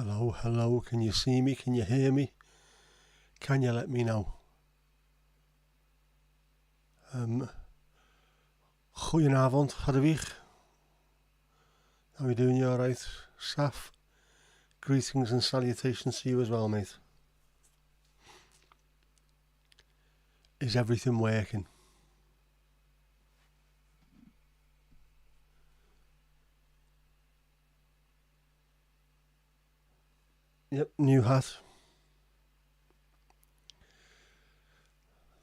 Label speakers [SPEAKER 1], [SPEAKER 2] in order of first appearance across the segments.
[SPEAKER 1] Hello, hello, can you see me? Can you hear me? Can you let me know? Goedenavond, Hadewig. How are you doing? You alright? Saf? Greetings and salutations to you as well, mate. Is everything working? Yep, new hat.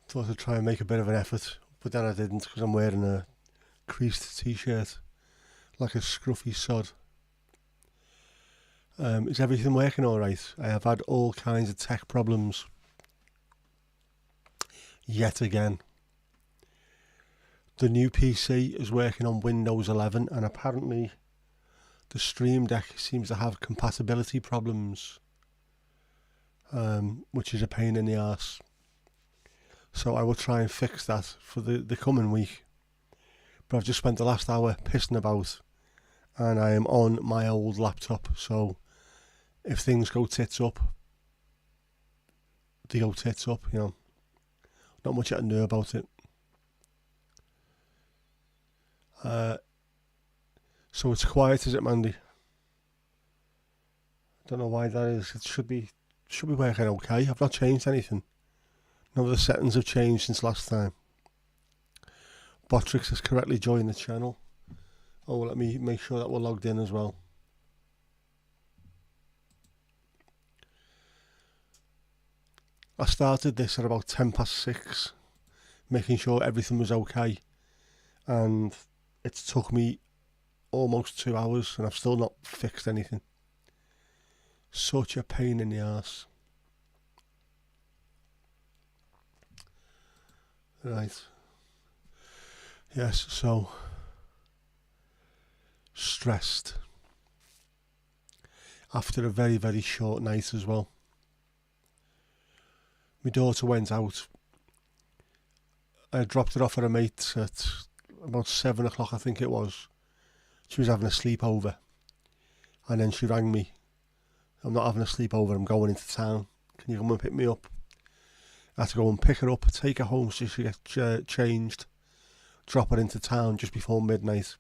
[SPEAKER 1] Thought I'd try and make a bit of an effort, but then I didn't because I'm wearing a creased t-shirt like a scruffy sod. Is everything working alright? I have had all kinds of tech problems yet again. The new PC is working on Windows 11 and apparently the Stream Deck seems to have compatibility problems, which is a pain in the arse. So I will try and fix that for the coming week. But I've just spent the last hour pissing about and I am on my old laptop. So if things go tits up, they go tits up, you know. Not much I can do about it. So it's quiet, is it, Mandy? Don't know why that is. It should be working okay. I've not changed anything. None of the settings have changed since last time. Botrix has correctly joined the channel. Oh, let me make sure that we're logged in as well. I started this at about 6:10, making sure everything was okay, and it took me almost 2 hours and I've still not fixed anything. Such a pain in the arse. Right. Yes, so stressed after a very, very short night as well. My daughter went out. I dropped her off at a mate's at about 7 o'clock, I think it was. She was having a sleepover. And then she rang me. I'm not having a sleepover, I'm going into town. Can you come and pick me up? I had to go and pick her up, take her home so she gets changed, drop her into town just before midnight.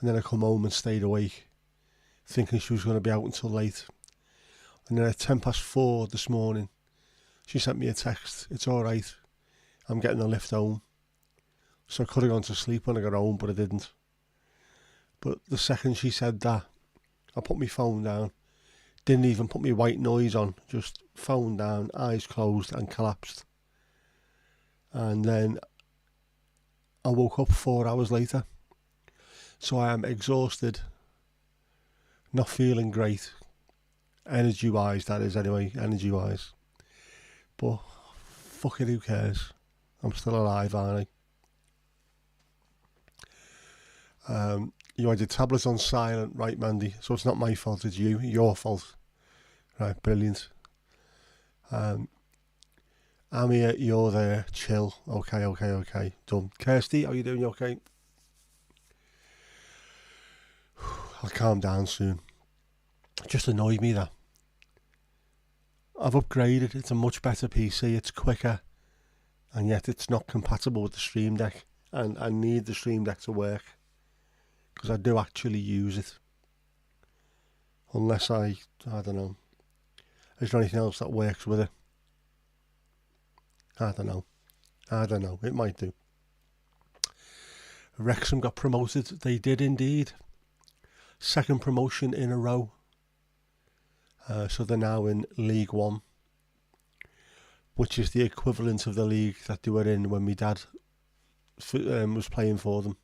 [SPEAKER 1] And then I come home and stayed awake, thinking she was going to be out until late. And then at 4:10 this morning, she sent me a text. It's alright, I'm getting a lift home. So I could have gone to sleep when I got home, but I didn't. But the second she said that, I put my phone down. Didn't even put my white noise on, just phone down, eyes closed and collapsed. And then I woke up 4 hours later. So I am exhausted, not feeling great. Energy wise, that is anyway, energy wise. But fuck it, who cares? I'm still alive, aren't I? You had your tablets on silent, right, Mandy? So it's not my fault, it's you, your fault. Right, brilliant. I'm here, you're there, chill. Okay, done. Kirsty, how you doing? You okay? I'll calm down soon. It just annoyed me that I've upgraded. It's a much better PC. It's quicker, and yet it's not compatible with the Stream Deck. And I need the Stream Deck to work because I do actually use it. Unless I don't know. Is there anything else that works with it? I don't know. It might do. Wrexham got promoted. They did indeed. Second promotion in a row. So they're now in League One, which is the equivalent of the league that they were in when my dad was playing for them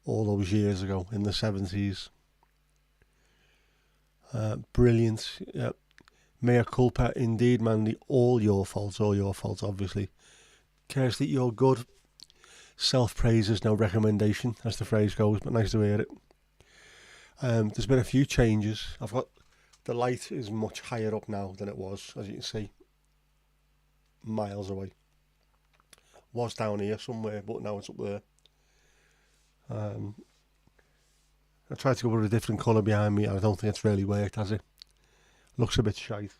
[SPEAKER 1] all those years ago in the 70s. Brilliant. Yep. Mea culpa indeed, Mandy. All your fault, obviously. Kirsty, you're good. Self-praise is no recommendation, as the phrase goes, but nice to hear it. There's been a few changes. The light is much higher up now than it was, as you can see. Miles away. Was down here somewhere, but now it's up there. I tried to go with a different colour behind me and I don't think it's really worked, has it? Looks a bit shite.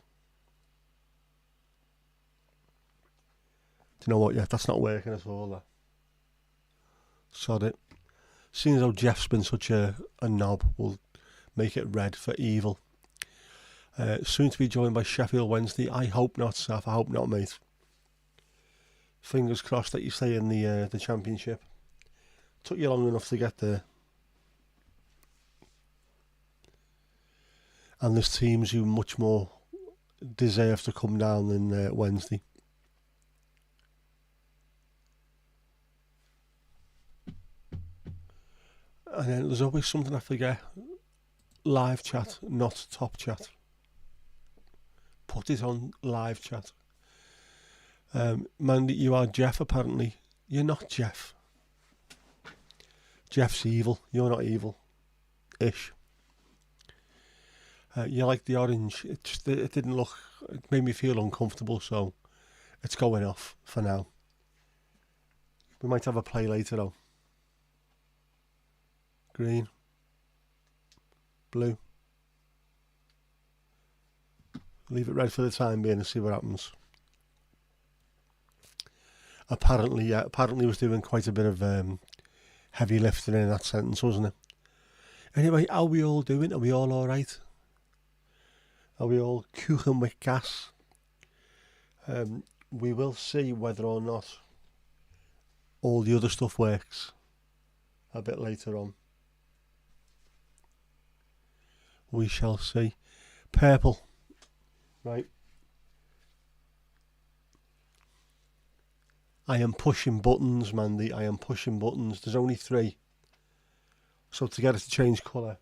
[SPEAKER 1] Do you know what? Yeah, that's not working at all. That. Sod it. Seeing as how Jeff's been such a knob, we'll make it red for evil. Soon to be joined by Sheffield Wednesday. I hope not, Saf. I hope not, mate. Fingers crossed that you stay in the Championship. Took you long enough to get there. And there's teams who much more deserve to come down than Wednesday. And then there's always something I forget. Live chat, not top chat. Put it on live chat. Mandy, you are Jeff apparently. You're not Jeff. Jeff's evil. You're not evil. Ish. You like the orange. It didn't look... It made me feel uncomfortable, so it's going off for now. We might have a play later though. Green. Blue. Leave it red for the time being and see what happens. Apparently was doing quite a bit of heavy lifting in that sentence, wasn't it? Anyway, how are we all doing? Are we all alright? Are we all kuchen with gas? We will see whether or not all the other stuff works a bit later on. We shall see. Purple. Right. I am pushing buttons, Mandy. I am pushing buttons. There's only 3. So to get it to change colour,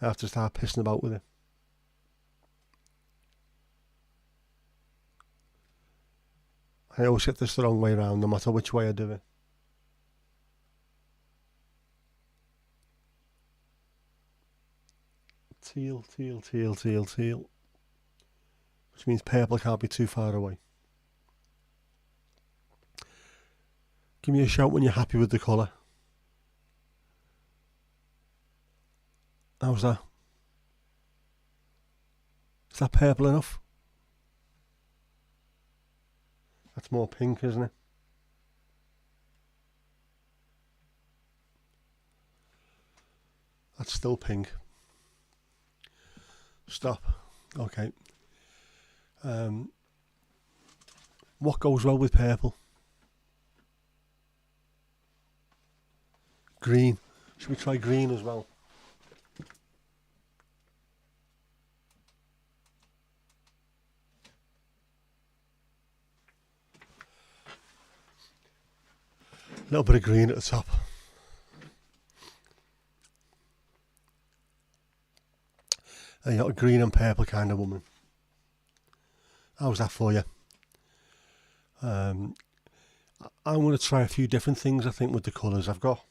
[SPEAKER 1] I have to start pissing about with it. I always get this the wrong way around, no matter which way I do it. Teal. Which means purple can't be too far away. Give me a shout when you're happy with the colour. How's that? Is that purple enough? That's more pink, isn't it? That's still pink. Stop. Okay. What goes well with purple? Green. Should we try green as well? A little bit of green at the top. You're not a green and purple kind of woman. How's that for you? I'm going to try a few different things, I think, with the colours. I've got,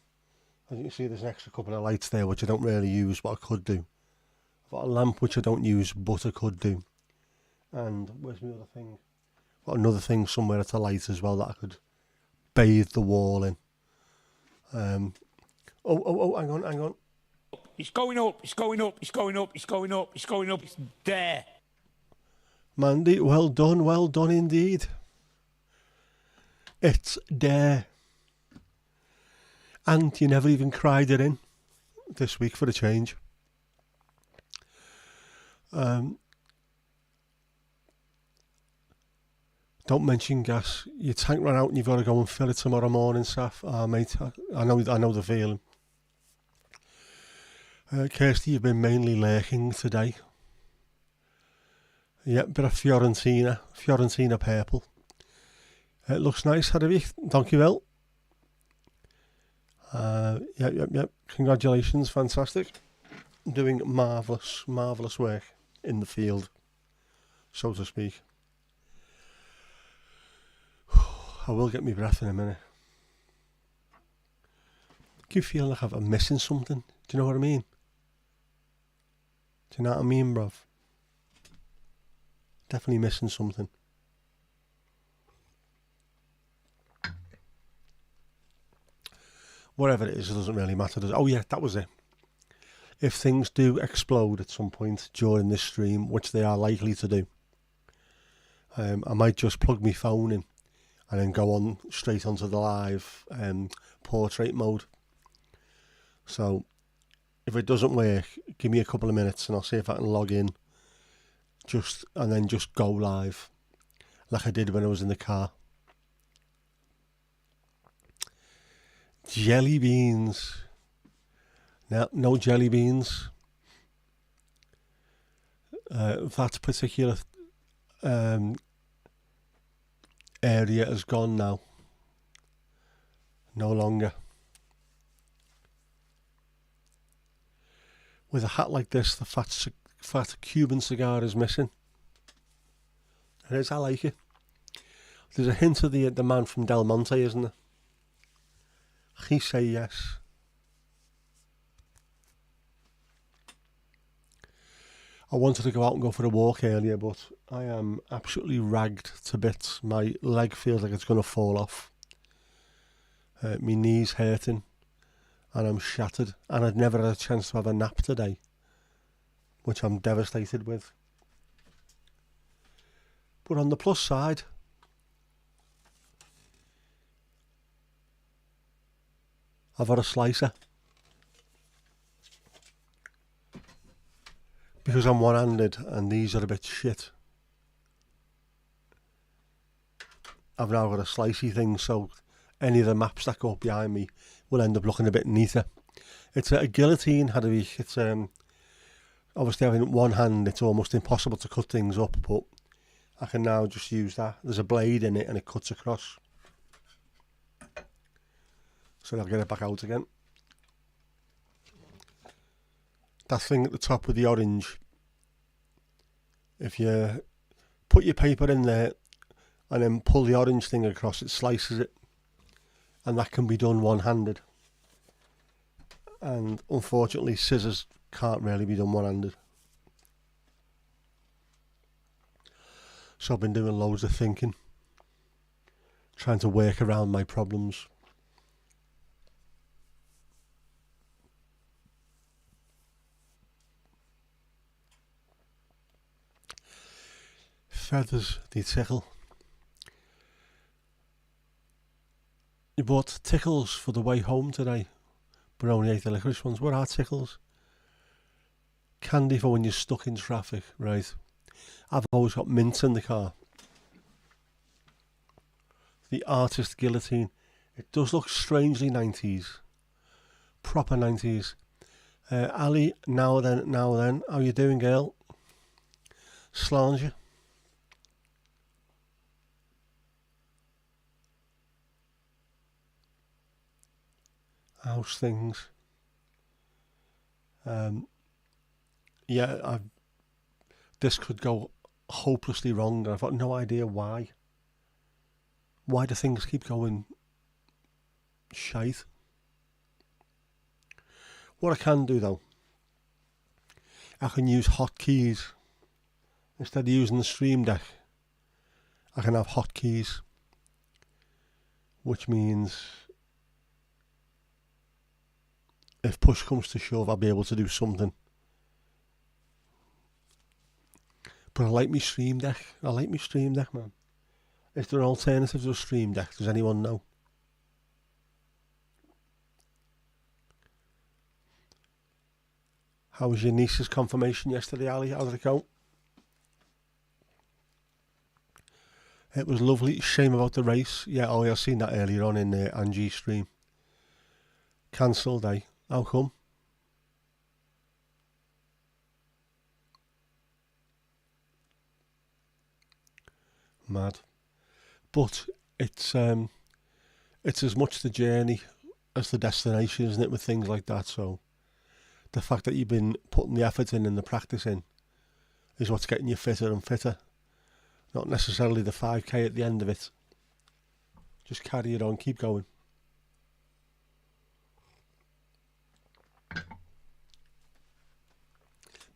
[SPEAKER 1] as you can see, there's an extra couple of lights there, which I don't really use, but I could do. I've got a lamp, which I don't use, but I could do. And where's my other thing? I've got another thing somewhere at a light as well that I could bathe the wall in. Hang on.
[SPEAKER 2] It's going up, it's there.
[SPEAKER 1] Mandy, well done indeed. It's there. And you never even cried it in this week for a change. Don't mention gas. Your tank ran out and you've got to go and fill it tomorrow morning, Saf. Mate, I know the feeling. Kirsty, you've been mainly lurking today. Yeah, bit of Fiorentina purple. It looks nice, Harvey. Thank you, well. Yep. Congratulations, fantastic. Doing marvellous work in the field, so to speak. I will get my breath in a minute. I keep feeling like I'm missing something. Do you know what I mean? Do you know what I mean, bruv? Definitely missing something. whatever it is, it doesn't really matter, does it? Oh yeah, that was it. If things do explode at some point during this stream, which they are likely to do, I might just plug my phone in and then go on straight onto the live portrait mode. So if it doesn't work, give me a couple of minutes and I'll see if I can log in and then just go live like I did when I was in the car. Jelly beans. No jelly beans. That particular area has gone now. No longer. With a hat like this, the fat Cuban cigar is missing. It is, I like it. There's a hint of the man from Del Monte, isn't there? He say yes. I wanted to go out and go for a walk earlier, but I am absolutely ragged to bits. My leg feels like it's going to fall off. My knee's hurting and I'm shattered, and I'd never had a chance to have a nap today, which I'm devastated with. But on the plus side, I've had a slicer. Because I'm one-handed and these are a bit shit, I've now got a slicey thing, so any of the maps that go up behind me will end up looking a bit neater. It's a guillotine, it's obviously having one hand, it's almost impossible to cut things up, but I can now just use that. There's a blade in it and it cuts across. So I'll get it back out again. That thing at the top with the orange, if you put your paper in there and then pull the orange thing across, it slices it, and that can be done one-handed. And unfortunately scissors can't really be done one-handed. So I've been doing loads of thinking, trying to work around my problems. Feathers, they tickle. You bought tickles for the way home today, but only ate the licorice ones. What are tickles? Candy for when you're stuck in traffic, right? I've always got mints in the car. The artist guillotine. It does look strangely 90s. Proper 90s. Ali, now then. How you doing, girl? Slanger. House things. This could go hopelessly wrong, and I've got no idea why. Why do things keep going shite? What I can do though, I can use hotkeys. Instead of using the Stream Deck, I can have hotkeys, which means if push comes to shove, I'll be able to do something. But I like me Stream Deck. Man. Is there an alternative to a Stream Deck? Does anyone know? How was your niece's confirmation yesterday, Ali? How did it go? It was lovely. Shame about the race. Yeah, I've seen that earlier on in Angie's stream. Cancelled, eh? How come? Mad. But it's as much the journey as the destination, isn't it, with things like that? So the fact that you've been putting the effort in and the practice in is what's getting you fitter and fitter. Not necessarily the 5k at the end of it. Just carry it on, keep going.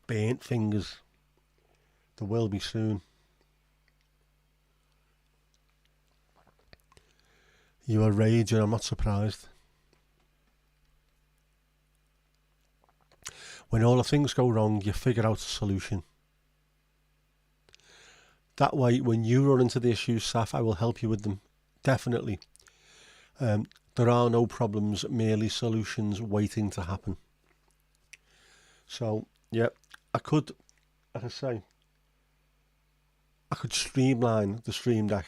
[SPEAKER 1] Burnt fingers. There will be soon. You are raging, I'm not surprised. When all the things go wrong, you figure out a solution. That way, when you run into the issues, Saf, I will help you with them. Definitely. There are no problems, merely solutions waiting to happen. So, yeah, I could streamline the Stream Deck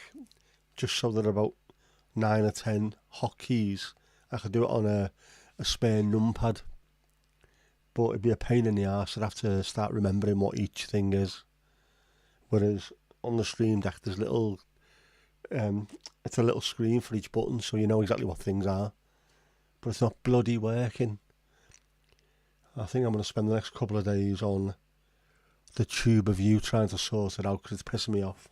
[SPEAKER 1] just so that about 9 or 10 hotkeys, I could do it on a spare numpad. But it'd be a pain in the arse. I'd have to start remembering what each thing is. Whereas on the Stream Deck, there's little, it's a little screen for each button, so you know exactly what things are. But it's not bloody working. I think I'm going to spend the next couple of days on the tube of you trying to sort it out because it's pissing me off.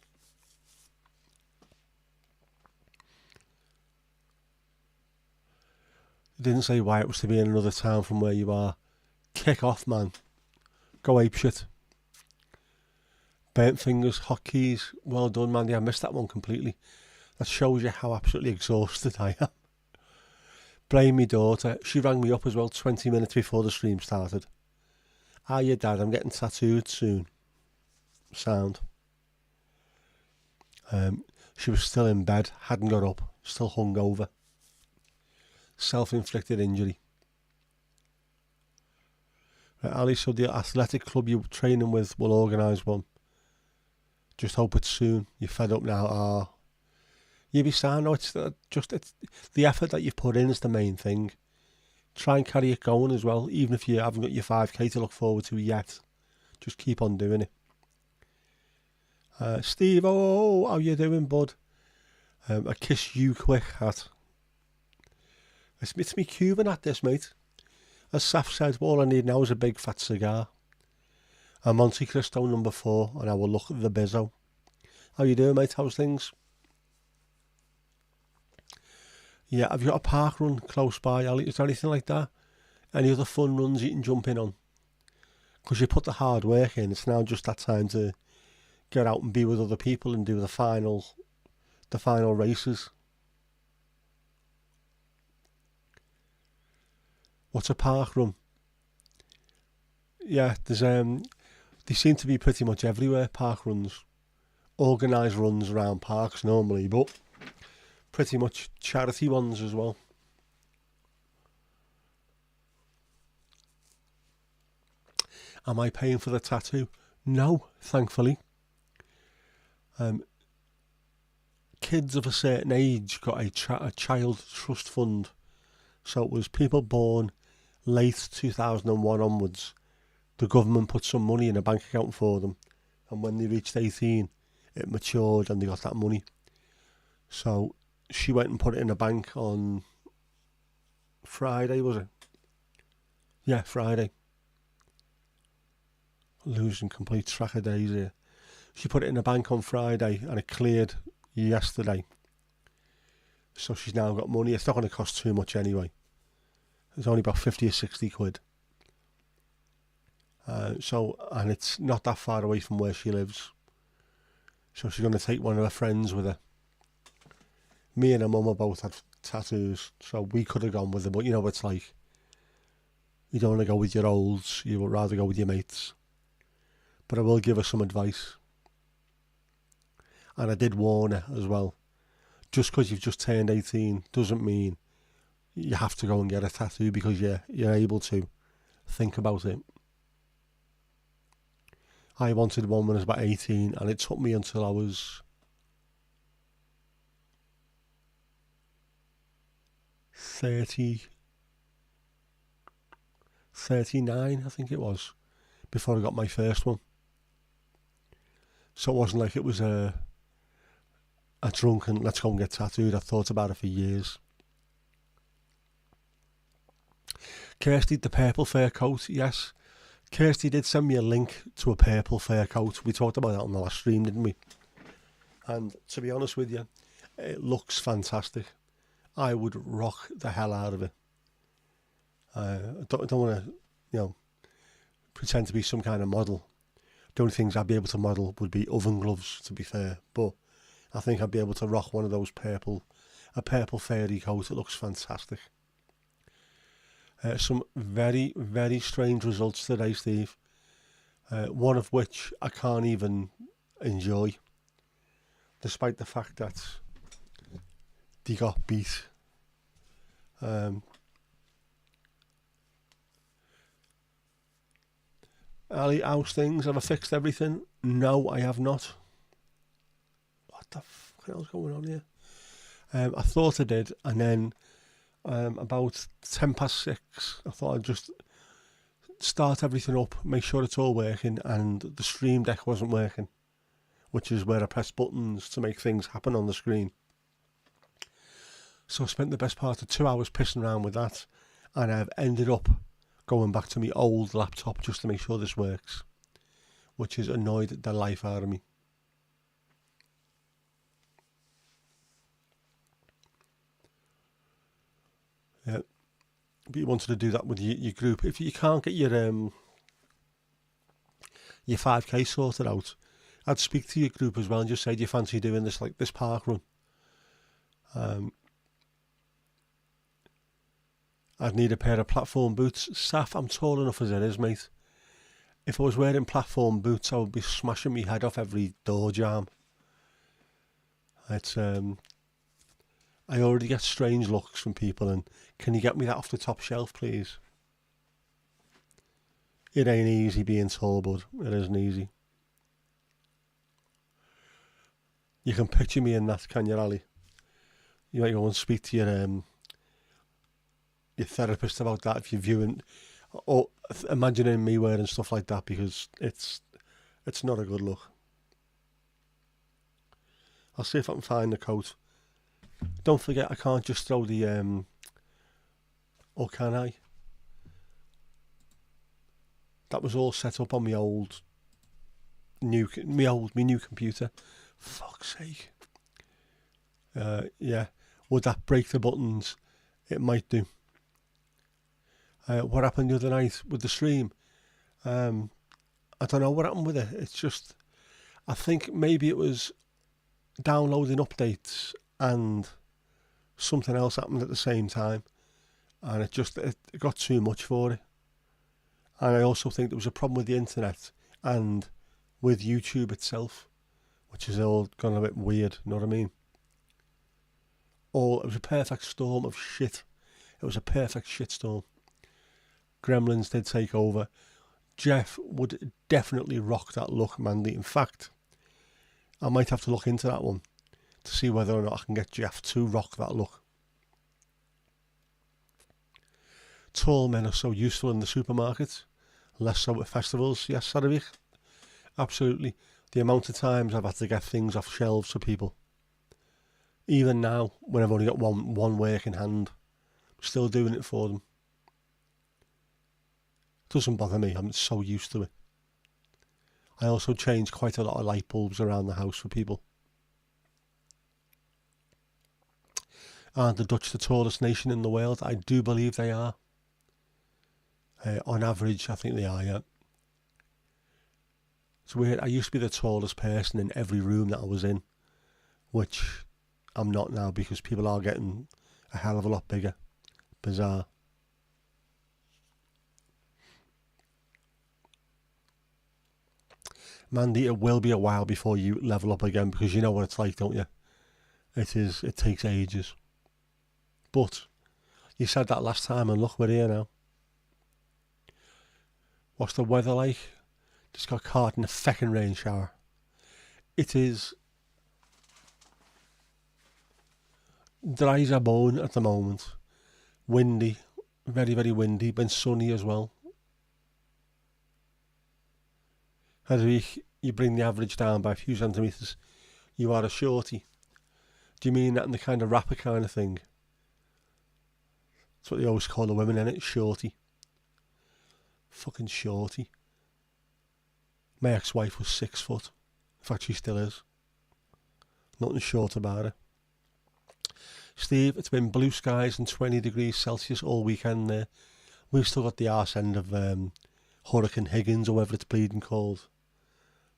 [SPEAKER 1] It didn't say why it was to be in another town from where you are. Kick off, man. Go apeshit. Burnt fingers, hotkeys. Well done, man. Yeah, I missed that one completely. That shows you how absolutely exhausted I am. Blame me daughter. She rang me up as well 20 minutes before the stream started. Hiya, Dad. I'm getting tattooed soon. Sound. She was still in bed. Hadn't got up. Still hungover. Self-inflicted injury. Right, Ali, so the athletic club you're training with will organise one. Just hope it's soon. You're fed up now. You be sad. No, it's the effort that you've put in is the main thing. Try and carry it going as well, even if you haven't got your 5k to look forward to yet. Just keep on doing it. Steve, how you doing, bud? A kiss you quick hat. It's me Cuban at this, mate. As Saf said, all I need now is a big fat cigar. A Monte Cristo number 4, and I will look at the bizzo. How you doing, mate? How's things? Yeah, have you got a park run close by, Ali? Is there anything like that? Any other fun runs you can jump in on? Because you put the hard work in, it's now just that time to get out and be with other people and do the final races. What's a park run? Yeah, there's they seem to be pretty much everywhere, park runs. Organised runs around parks normally, but pretty much charity ones as well. Am I paying for the tattoo? No, thankfully. Kids of a certain age got a child trust fund. So it was people born late 2001 onwards. The government put some money in a bank account for them. And when they reached 18, it matured and they got that money. So she went and put it in a bank on Friday, was it? Yeah, Friday. Losing complete track of days here. She put it in a bank on Friday and it cleared yesterday. So she's now got money. It's not going to cost too much anyway. It's only about 50 or 60 quid. And it's not that far away from where she lives. So she's going to take one of her friends with her. Me and her mum are both had tattoos, so we could have gone with her, but you know what it's like. You don't want to go with your olds, you would rather go with your mates. But I will give her some advice. And I did warn her as well. Just because you've just turned 18 doesn't mean you have to go and get a tattoo because you're able to. Think about it. I wanted one when I was about 18 and it took me until I was 39, I think it was, before I got my first one. So it wasn't like it was a drunken, let's go and get tattooed. I thought about it for years. Kirsty, the purple fur coat, yes. Kirsty did send me a link to a purple fur coat. We talked about that on the last stream, didn't we? And to be honest with you, it looks fantastic. I would rock the hell out of it. I don't want to, pretend to be some kind of model. The only things I'd be able to model would be oven gloves, to be fair. But I think I'd be able to rock one of those a purple fairy coat. It looks fantastic. Some very, very strange results today, Steve. One of which I can't even enjoy, despite the fact that they got beat. Ali, how's things? Have I fixed everything? No, I have not. What the fuck hell's going on here? I thought I did, and then about 6:10, I thought I'd just start everything up, make sure it's all working, and the stream deck wasn't working, which is where I press buttons to make things happen on the screen. So I spent the best part of 2 hours pissing around with that, and I've ended up going back to my old laptop just to make sure this works, which has annoyed the life out of me. Yeah, but you wanted to do that with your group. If you can't get your 5K sorted out, I'd speak to your group as well and just say, do you fancy doing this, like this park run? I'd need a pair of platform boots. Saf, I'm tall enough as it is, mate. If I was wearing platform boots, I would be smashing my head off every door jamb. It's I already get strange looks from people, and can you get me that off the top shelf, please? It ain't easy being tall, bud. It isn't easy. You can picture me in that, can you, Ali? You might go and speak to your therapist about that if you're viewing, or imagining me wearing stuff like that, because it's not a good look. I'll see if I can find the coat. Don't forget, I can't just throw the or can I? That was all set up on my new computer. Fuck's sake. Yeah. Would that break the buttons? It might do. What happened the other night with the stream? I don't know what happened with it. It's just, I think maybe it was downloading updates and something else happened at the same time, and it got too much for it. And I also think there was a problem with the internet and with YouTube itself, which is all gone a bit weird, you know what I mean? It was a perfect storm of shit. It was a perfect shitstorm. Gremlins did take over. Jeff would definitely rock that look, Mandy. In fact, I might have to look into that one to see whether or not I can get Jeff to rock that look. Tall men are so useful in the supermarket, less so at festivals. Yes, Sadovich? Absolutely. The amount of times I've had to get things off shelves for people. Even now, when I've only got one work in hand, I'm still doing it for them. It doesn't bother me, I'm so used to it. I also change quite a lot of light bulbs around the house for people. Aren't the Dutch the tallest nation in the world? I do believe they are. On average, I think they are, yeah. It's weird, I used to be the tallest person in every room that I was in, which I'm not now because people are getting a hell of a lot bigger. Bizarre. Mandy, it will be a while before you level up again, because you know what it's like, don't you? It takes ages. But you said that last time, and look, we're here now. What's the weather like? Just got caught in a feckin' rain shower. It is dry as a bone at the moment. Windy, very, very windy, been sunny as well. Hedwig, you bring the average down by a few centimetres. You are a shorty. Do you mean that in the kind of rapper kind of thing? That's what they always call the women, innit? Shorty. Fucking shorty. My ex-wife was 6 foot. In fact, she still is. Nothing short about her. Steve, it's been blue skies and 20 degrees Celsius all weekend there. We've still got the arse end of Hurricane Higgins, or whatever it's bleeding called.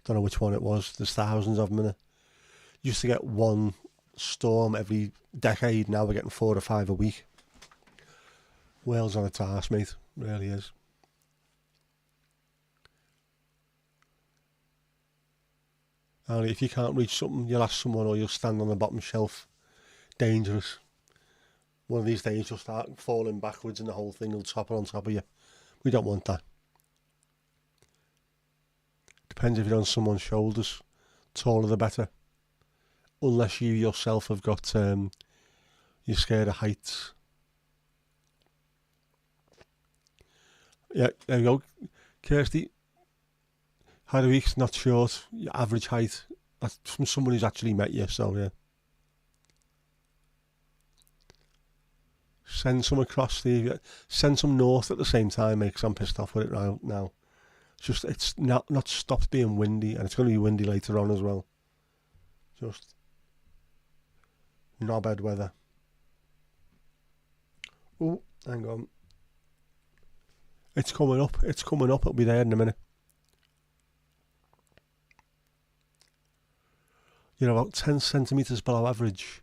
[SPEAKER 1] Don't know which one it was. There's thousands of them in it. Used to get one storm every decade. Now we're getting 4 or 5 a week. World's on its arse, mate. Really is. And if you can't reach something, you'll ask someone or you'll stand on the bottom shelf. Dangerous. One of these days you'll start falling backwards and the whole thing will topple on top of you. We don't want that. Depends if you're on someone's shoulders. Taller the better. Unless you yourself have got, you're scared of heights. Yeah, there you go. Kirsty, how do weeks not short, your average height. That's from someone who's actually met you, so yeah. Send some across, Steve. Send some north at the same time, mate, because I'm pissed off with it right now. It's not stopped being windy, and it's going to be windy later on as well. Just knobhead weather. Oh, hang on. It's coming up. It'll be there in a minute. You're about 10 centimetres below average.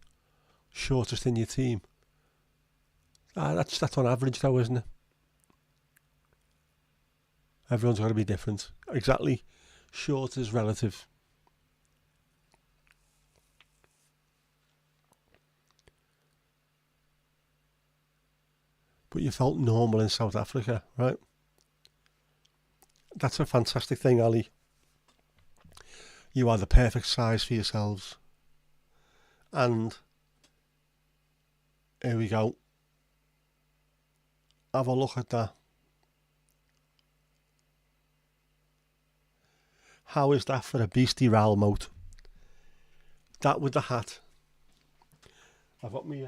[SPEAKER 1] Shortest in your team. That's on average though, isn't it? Everyone's got to be different. Exactly. Short is relative. But you felt normal in South Africa, right? That's a fantastic thing, Ali. You are the perfect size for yourselves. And here we go. Have a look at that. How is that for a beastie Ral moat? That with the hat. I've got me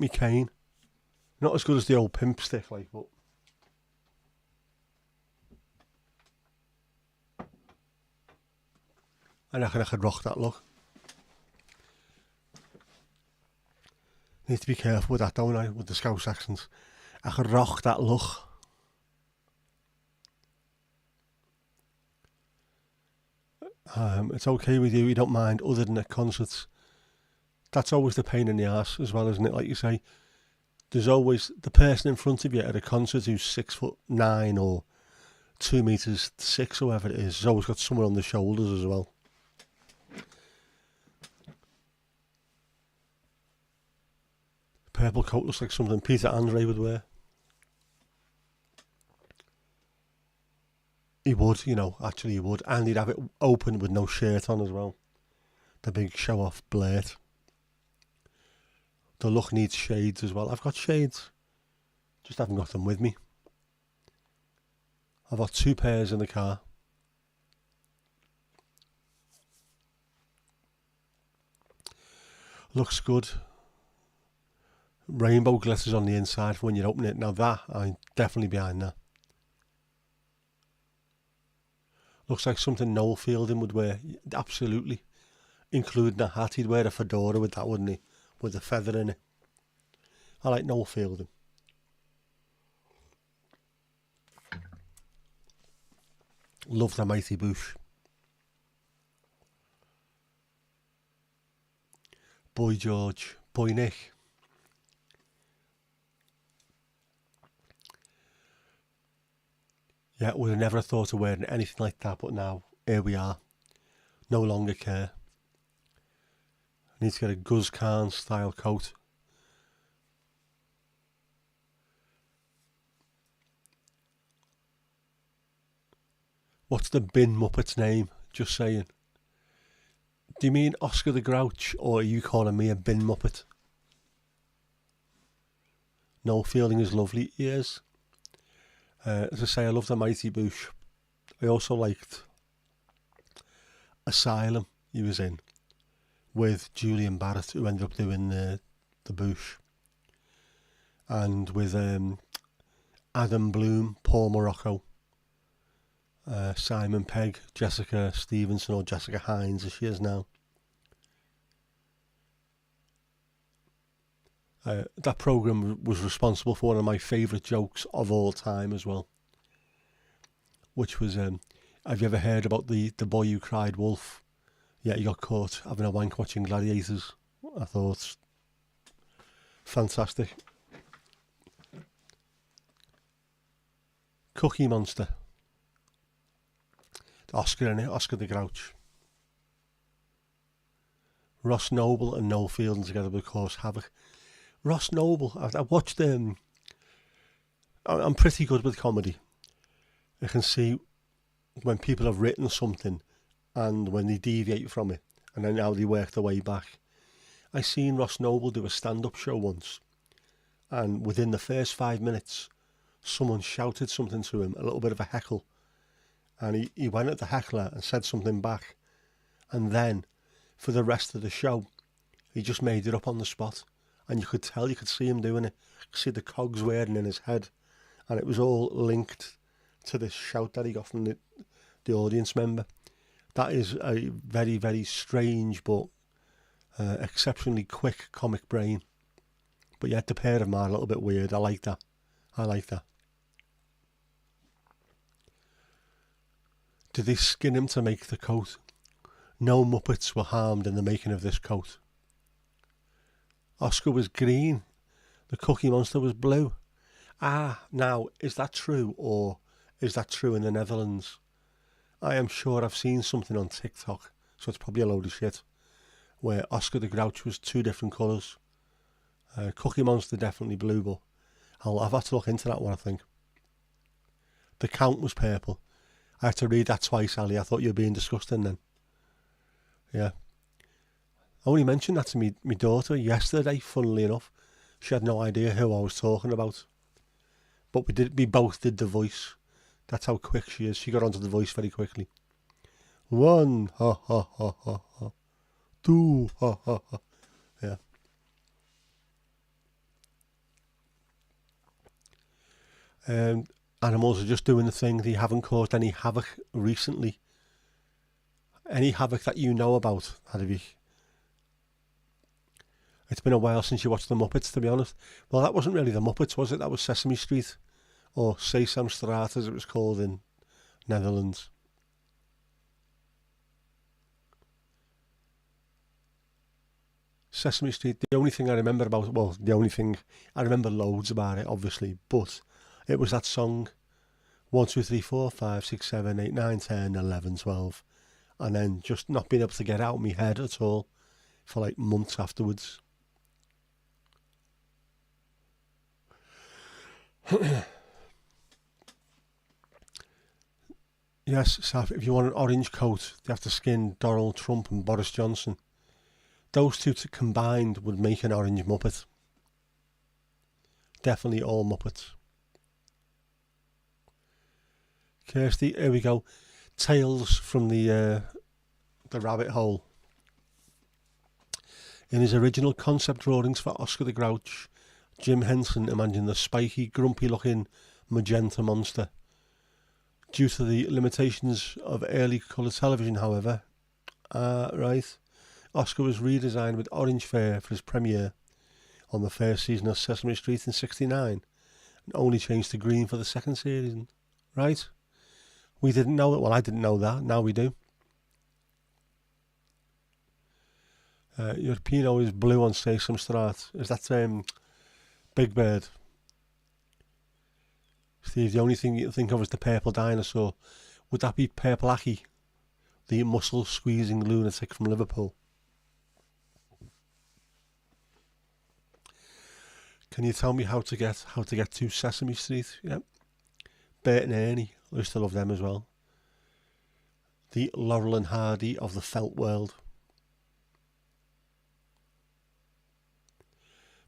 [SPEAKER 1] cane. Not as good as the old pimp stick, like, but I reckon I could rock that look. Need to be careful with that, don't I? With the Scouse accents. I could rock that look. It's okay with you don't mind, other than at concerts. That's always the pain in the arse as well, isn't it? Like you say, there's always the person in front of you at a concert who's 6'9" or 2'6" or whatever it is. Has always got someone on the shoulders as well. Purple coat looks like something Peter Andre would wear. He would, actually he would. And he'd have it open with no shirt on as well. The big show-off blade. The look needs shades as well. I've got shades. Just haven't got them with me. I've got 2 pairs in the car. Looks good. Rainbow glitters on the inside for when you open it. Now that, I'm definitely behind that. Looks like something Noel Fielding would wear. Absolutely. Including a hat. He'd wear a fedora with that, wouldn't he? With a feather in it. I like Noel Fielding. Love the mighty bush. Boy George. Boy Nick. Yeah, would have never thought of wearing anything like that, but now, here we are. No longer care. I need to get a Guz Khan style coat. What's the bin Muppet's name? Just saying. Do you mean Oscar the Grouch, or are you calling me a bin Muppet? Noel Fielding is lovely, he is. As I say, I love the Mighty Boosh. I also liked Asylum he was in with Julian Barrett, who ended up doing the Boosh, and with Adam Bloom, Paul Morocco, Simon Pegg, Jessica Stevenson, or Jessica Hines as she is now. That programme was responsible for one of my favourite jokes of all time as well, which was, have you ever heard about the boy who cried wolf? Yeah, he got caught having a wank watching Gladiators. I thought, fantastic. Cookie Monster. Oscar in it, Oscar the Grouch. Ross Noble and Noel Fielding together would cause havoc. Ross Noble, I watched I'm pretty good with comedy. I can see when people have written something and when they deviate from it and then how they work their way back. I seen Ross Noble do a stand-up show once, and within the first 5 minutes someone shouted something to him, a little bit of a heckle, and he went at the heckler and said something back, and then for the rest of the show he just made it up on the spot, and you could see him doing it. You could see the cogs whirring in his head, and it was all linked to this shout that he got from the audience member. That is a very, very strange but exceptionally quick comic brain. But yet the pair of them are a little bit weird. I like that. Did they skin him to make the coat? No Muppets were harmed in the making of this coat. Oscar was green. The Cookie Monster was blue. Now, is that true, or is that true in the Netherlands? I am sure I've seen something on TikTok, so it's probably a load of shit, where Oscar the Grouch was 2 different colours. Cookie Monster definitely blue, but I've had to look into that one, I think. The Count was purple. I had to read that twice, Ali. I thought you were being disgusting then. Yeah. I only mentioned that to me daughter yesterday, funnily enough. She had no idea who I was talking about. But we both did the voice. That's how quick she is. She got onto the voice very quickly. 1, ha ha ha ha ha. 2, ha ha ha. Yeah. Animals are just doing the thing. They haven't caused any havoc recently. Any havoc that you know about, Hadvig? It's been a while since you watched the Muppets, to be honest. Well, that wasn't really the Muppets, was it? That was Sesame Street, or Sesamstraat as it was called in Netherlands. Sesame Street, the only thing I remember about it, well, the only thing, I remember loads about it, obviously, but it was that song, 1, 2, 3, 4, 5, 6, 7, 8, 9, 10, 11, 12, and then just not being able to get out of my head at all for like months afterwards. Yes, Saf, if you want an orange coat, you have to skin Donald Trump and Boris Johnson. Those two combined would make an orange Muppet. Definitely all Muppets. Kirsty, here we go. Tales from the rabbit hole. In his original concept drawings for Oscar the Grouch, Jim Henson imagined the spiky, grumpy-looking magenta monster. Due to the limitations of early colour television, however, Oscar was redesigned with orange fur for his premiere on the first season of Sesame Street in '69, and only changed to green for the second season. Right? We didn't know that. Well, I didn't know that. Now we do. European is blue on Sesamstraat. Is that Big Bird? Steve, the only thing you think of is the purple dinosaur. Would that be Purple Aki, the muscle-squeezing lunatic from Liverpool? Can you tell me how to get to Sesame Street? Yep. Bert and Ernie, I used to love them as well. The Laurel and Hardy of the felt world.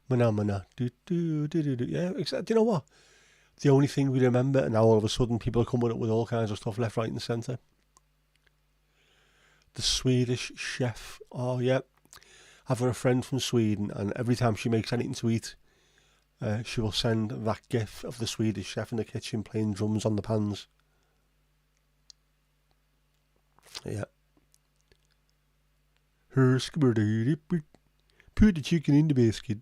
[SPEAKER 1] Mana. Do. Yeah, exactly. Do you know what? The only thing we remember, and now all of a sudden people are coming up with all kinds of stuff left, right and centre. The Swedish chef. Oh, yeah. I've got a friend from Sweden, and every time she makes anything to eat, she will send that gif of the Swedish chef in the kitchen playing drums on the pans. Yeah. Put the chicken in the basket.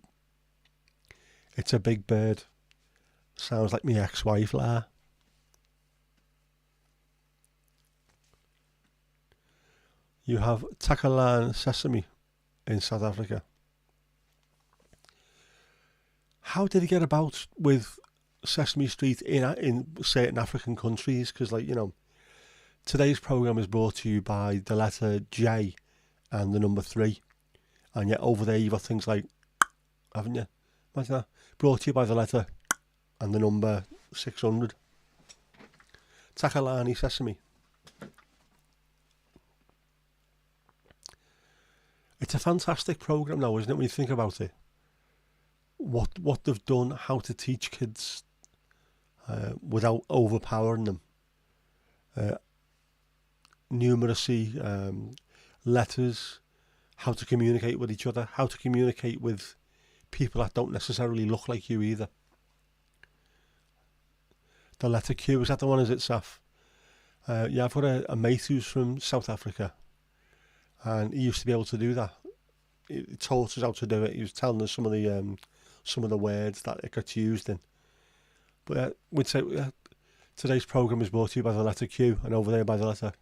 [SPEAKER 1] It's a big bird. Sounds like my ex-wife, You have Takalani Sesame in South Africa. How did he get about with Sesame Street in certain African countries? Because, like, you know, today's programme is brought to you by the letter J and the number 3. And yet over there you've got things like, haven't you? Imagine that. Brought to you by the letter and the number 600. Takalani Sesame. It's a fantastic programme now, isn't it, when you think about it? What they've done, how to teach kids without overpowering them. Numeracy, letters, how to communicate with each other, how to communicate with people that don't necessarily look like you either. The letter Q, is that the one, is it, Saf? Yeah, I've got a mate who's from South Africa, and he used to be able to do that. He taught us how to do it. He was telling us some of the words that it gets used in. But we'd say today's programme is brought to you by the letter Q, and over there by the letter.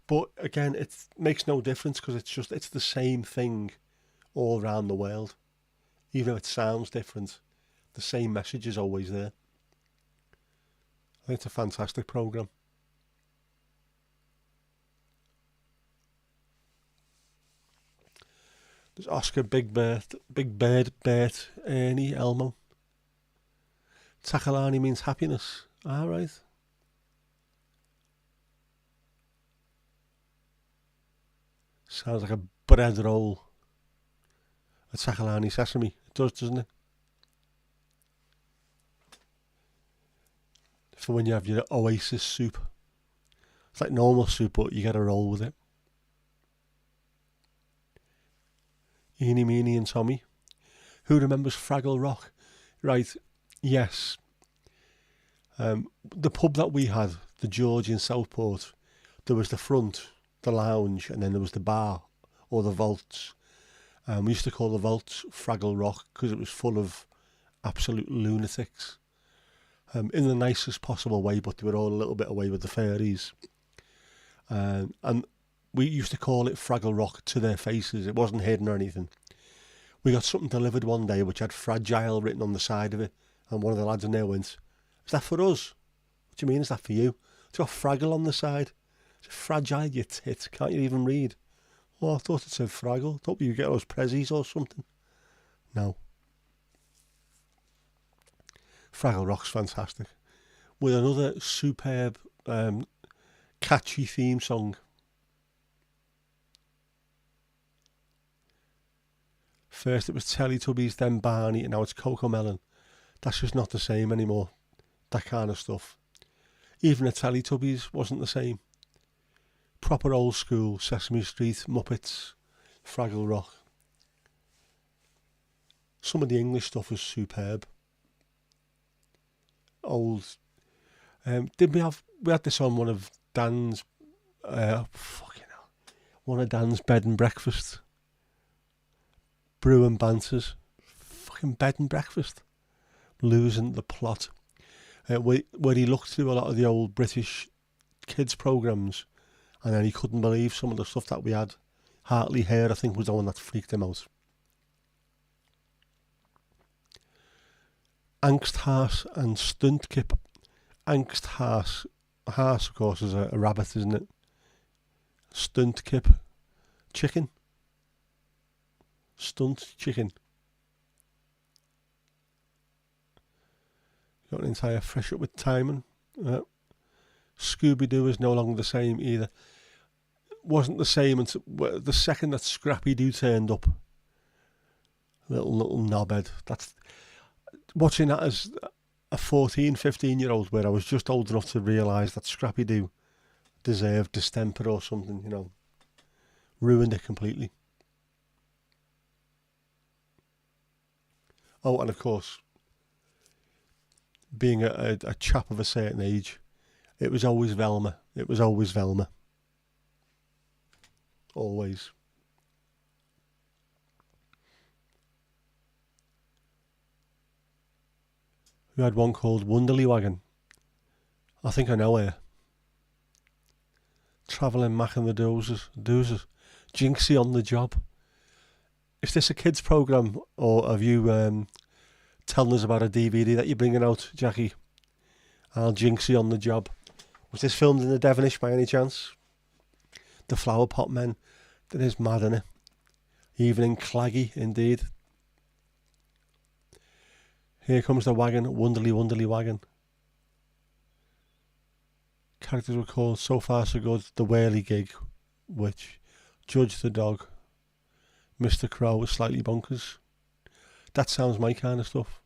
[SPEAKER 1] But again, it makes no difference because it's the same thing all around the world. Even though it sounds different, the same message is always there. I think it's a fantastic programme. There's Oscar, Big Bird, Bert, Ernie, Elmo. Takalani means happiness. All right. Sounds like a bread roll. A Takalani Sesame. It does, doesn't it? For when you have your Oasis soup. It's like normal soup, but you get a roll with it. Eeny, Meeny and Tommy. Who remembers Fraggle Rock? Right, yes. The pub that we had, the George in Southport, there was the front, the lounge, and then there was the bar, or the vaults. We used to call the vaults Fraggle Rock because it was full of absolute lunatics. In the nicest possible way, but they were all a little bit away with the fairies. And we used to call it Fraggle Rock to their faces. It wasn't hidden or anything. We got something delivered one day which had fragile written on the side of it, and one of the lads in there went, "Is that for us?" "What do you mean, is that for you?" "It's got Fraggle on the side." "It's fragile, you tit. Can't you even read?" "Oh, I thought it said Fraggle. Thought you get those prezzies or something." No. Fraggle Rock's fantastic. With another superb, catchy theme song. First it was Teletubbies, then Barney, and now it's Cocomelon. That's just not the same anymore. That kind of stuff. Even the Teletubbies wasn't the same. Proper old school, Sesame Street, Muppets, Fraggle Rock. Some of the English stuff was superb. Old. We had this on one of Dan's, one of Dan's bed and breakfast. Brew and Banters. Fucking bed and breakfast. Losing the plot. Where he looked through a lot of the old British kids programmes, and then he couldn't believe some of the stuff that we had. Hartley Hare, I think, was the one that freaked him out. Angsthaas and Stuntkip. Angsthaas. Haas, of course, is a rabbit, isn't it? Stuntkip. Chicken. Stunt chicken. Got an entire Fresh Up with Timon. Scooby-Doo is no longer the same either. Wasn't the same until the second that Scrappy-Doo turned up. Little knobhead. That's watching that as a 14, 15-year-old, where I was just old enough to realise that Scrappy-Doo deserved distemper or something, you know. Ruined it completely. Oh, and of course, being a chap of a certain age, it was always Velma. It was always Velma. Always. We had one called Wonderly Wagon. I think I know her. Travelling Mac and the Doozers. Jinxie on the Job. Is this a kids programme, or have you telling us about a DVD that you're bringing out, Jackie? Al Jinxie on the Job. Was this filmed in the Devonish by any chance? The Flower Pot Men. That is mad, isn't it? Evening Claggy, indeed. Here comes the wagon, Wonderly Wonderly Wagon. Characters were called So Far So Good, The Whirly Gig, which Judge the Dog, Mr. Crow was Slightly Bonkers. That sounds my kind of stuff.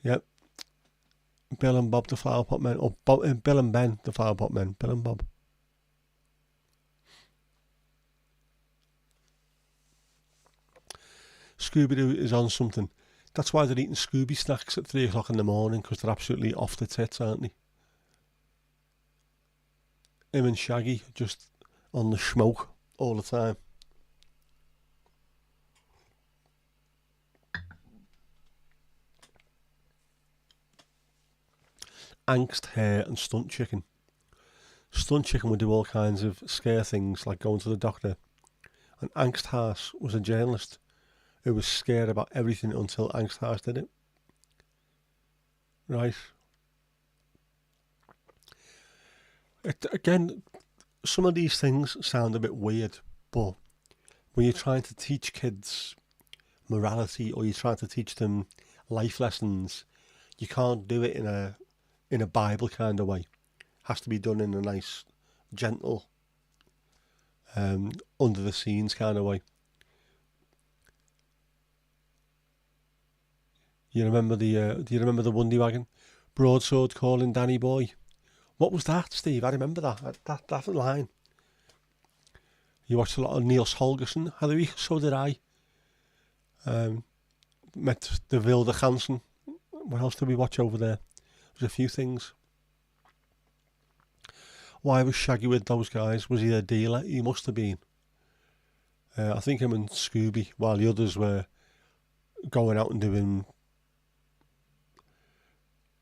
[SPEAKER 1] Yep. Bill and Bob the Flower Pot Men, or Bill and Ben the Flower Pot Men. Bill and Bob. Scooby-Doo is on something. That's why they're eating Scooby snacks at 3 o'clock in the morning, because they're absolutely off the tits, aren't they? Him and Shaggy just on the smoke all the time. Angst, Hare and Stunt Chicken. Stunt Chicken would do all kinds of scare things like going to the doctor. And Angst Haas was a journalist who was scared about everything until Angst Haas did it. Right. Again, some of these things sound a bit weird, but when you're trying to teach kids morality or you're trying to teach them life lessons, you can't do it in a Bible kind of way. It has to be done in a nice, gentle, under the scenes kind of way. You remember do you remember the Wundy Wagon? Broadsword calling Danny Boy. What was that, Steve? I remember that line. You watched a lot of Niels Holgersson, Heather. So did I. Met De Wilde Gansen. What else did we watch over there? There's a few things. Why was Shaggy with those guys? Was he a dealer? He must have been. I think him and Scooby, while the others were going out and doing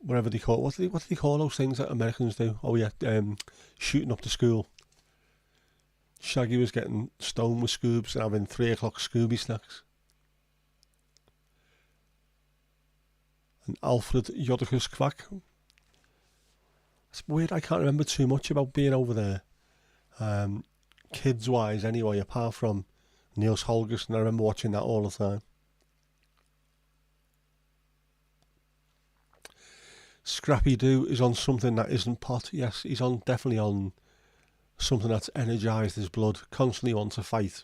[SPEAKER 1] whatever they call. What do they call those things that Americans do? Oh yeah, shooting up the school. Shaggy was getting stoned with Scoobs and having 3 o'clock Scooby snacks. And Alfred Jodocus Quack. It's weird, I can't remember too much about being over there. Kids wise anyway, apart from Niels Holgersson. I remember watching that all the time. Scrappy Doo is on something that isn't pot. Yes, he's definitely on something that's energised his blood. Constantly wants to fight.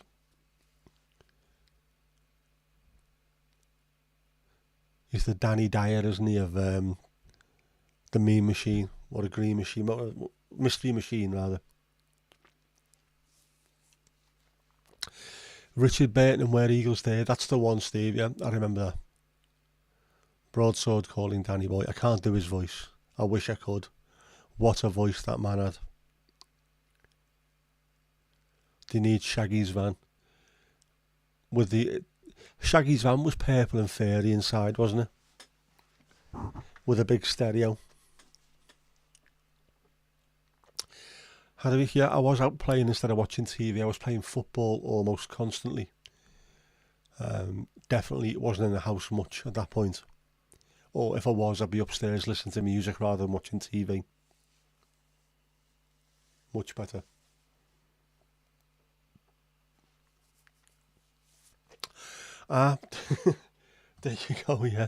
[SPEAKER 1] He's the Danny Dyer, isn't he, of the Mean Machine, or the Green Machine, Mystery Machine rather. Richard Burton and Where Eagles Dare. That's the one, Steve. Yeah, I remember that. Broadsword calling Danny Boy. I can't do his voice. I wish I could. What a voice that man had. They need Shaggy's van. Shaggy's van was purple and fairy inside, wasn't it? With a big stereo. Yeah, I was out playing instead of watching TV. I was playing football almost constantly. Definitely it wasn't in the house much at that point. Or if I was, I'd be upstairs listening to music rather than watching TV. Much better. There you go, yeah.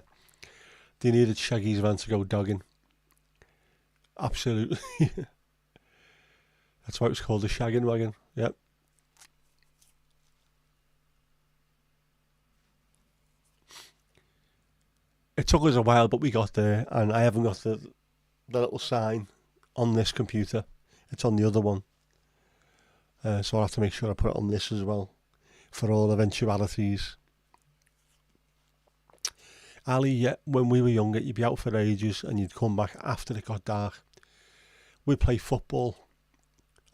[SPEAKER 1] They needed Shaggy's van to go dogging. Absolutely. That's why it was called the Shaggin' Wagon. Yep. It took us a while, but we got there, and I haven't got the little sign on this computer. It's on the other one. So I'll have to make sure I put it on this as well, for all eventualities. Ali, yeah, when we were younger, you'd be out for ages, and you'd come back after it got dark. We'd play football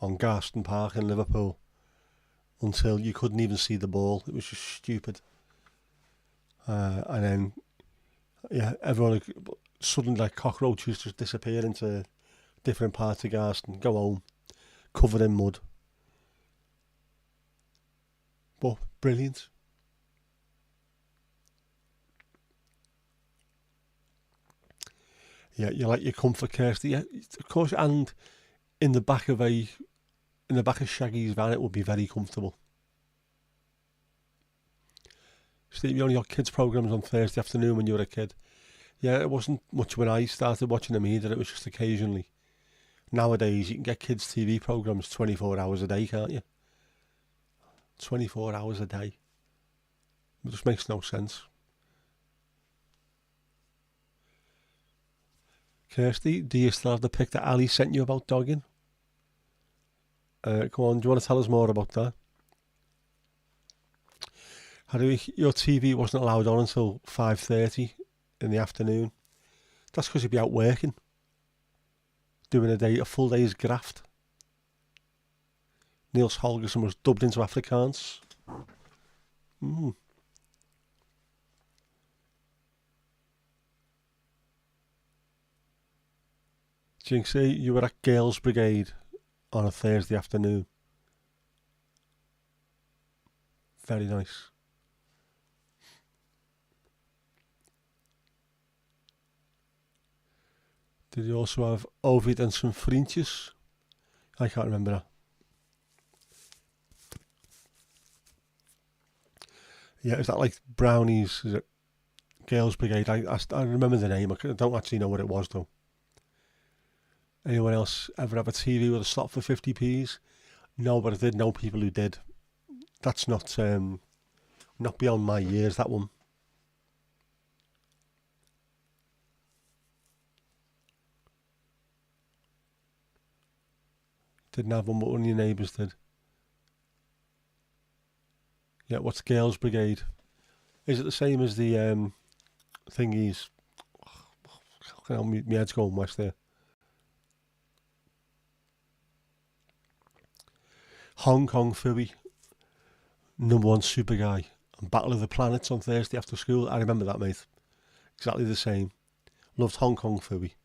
[SPEAKER 1] on Garston Park in Liverpool until you couldn't even see the ball. It was just stupid. And then, yeah, everyone suddenly, like cockroaches, just disappear into different parts of Garston, go home, covered in mud. But brilliant. Yeah, you like your comfort, Kirsty. Yeah, of course. And in the back of Shaggy's van, it would be very comfortable. Steve, you only got kids programs on Thursday afternoon when you were a kid. Yeah, it wasn't much when I started watching them either. It was just occasionally. Nowadays, you can get kids' TV programs 24 hours a day, can't you? 24 hours a day. It just makes no sense. Kirsty, do you still have the pic that Ali sent you about dogging? Come on, do you want to tell us more about that? Your TV wasn't allowed on until 5:30 in the afternoon. That's because you'd be out working, doing a full day's graft. Niels Holgersson was dubbed into Afrikaans. Jinxie, you were at Girls' Brigade on a Thursday afternoon. Very nice. Did you also have Ovid and some vriendjes? I can't remember that. Yeah, is that like Brownies? Is it Girls' Brigade? I remember the name. I don't actually know what it was though. Anyone else ever have a TV with a slot for 50p's? No, but I did know people who did. That's not beyond my years, that one. Didn't have one, but one of your neighbours did. Yeah, what's Girls' Brigade? Is it the same as the thingies? My head's going west there. Hong Kong Phooey, #1 super guy, and Battle of the Planets on Thursday after school. I remember that, mate. Exactly the same. Loved Hong Kong Phooey.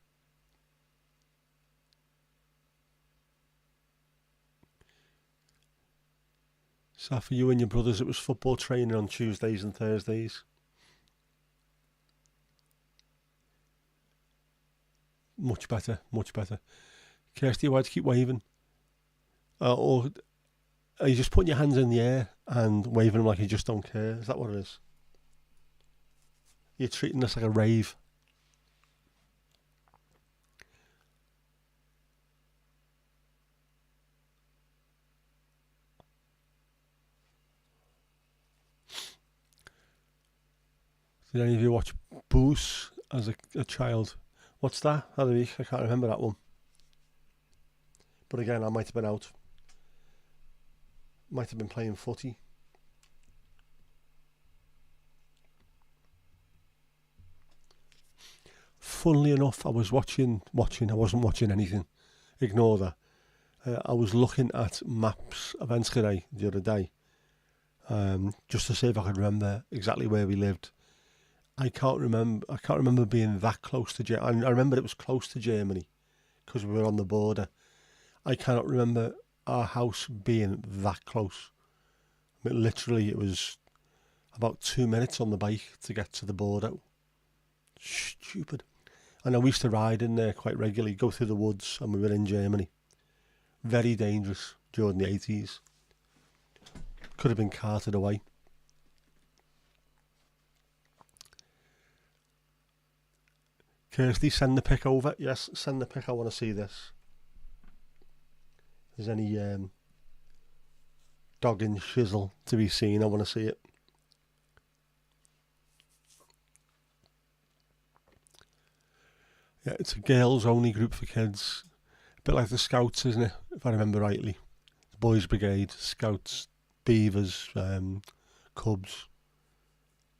[SPEAKER 1] So for you and your brothers, it was football training on Tuesdays and Thursdays. Much better, much better. Kirsty, why'd you keep waving? Or are you just putting your hands in the air and waving them like you just don't care? Is that what it is? You're treating this like a rave. Did any of you watch Boos as a child? What's that? I can't remember that one. But again, I might have been out. Might have been playing footy. Funnily enough, I was watching. I wasn't watching anything. Ignore that. I was looking at maps of Enschede the other day, just to see if I could remember exactly where we lived. I can't remember being that close to Germany. I remember it was close to Germany because we were on the border. I cannot remember our house being that close. I mean, literally, it was about 2 minutes on the bike to get to the border. Stupid. I know we used to ride in there quite regularly, go through the woods, and we were in Germany. Very dangerous during the 80s. Could have been carted away. Kirsty, send the pic over. Yes, send the pic. I want to see this. If there's any dogging shizzle to be seen, I want to see it. Yeah, it's a girls only group for kids. A bit like the Scouts, isn't it? If I remember rightly. The Boys Brigade, Scouts, Beavers, Cubs,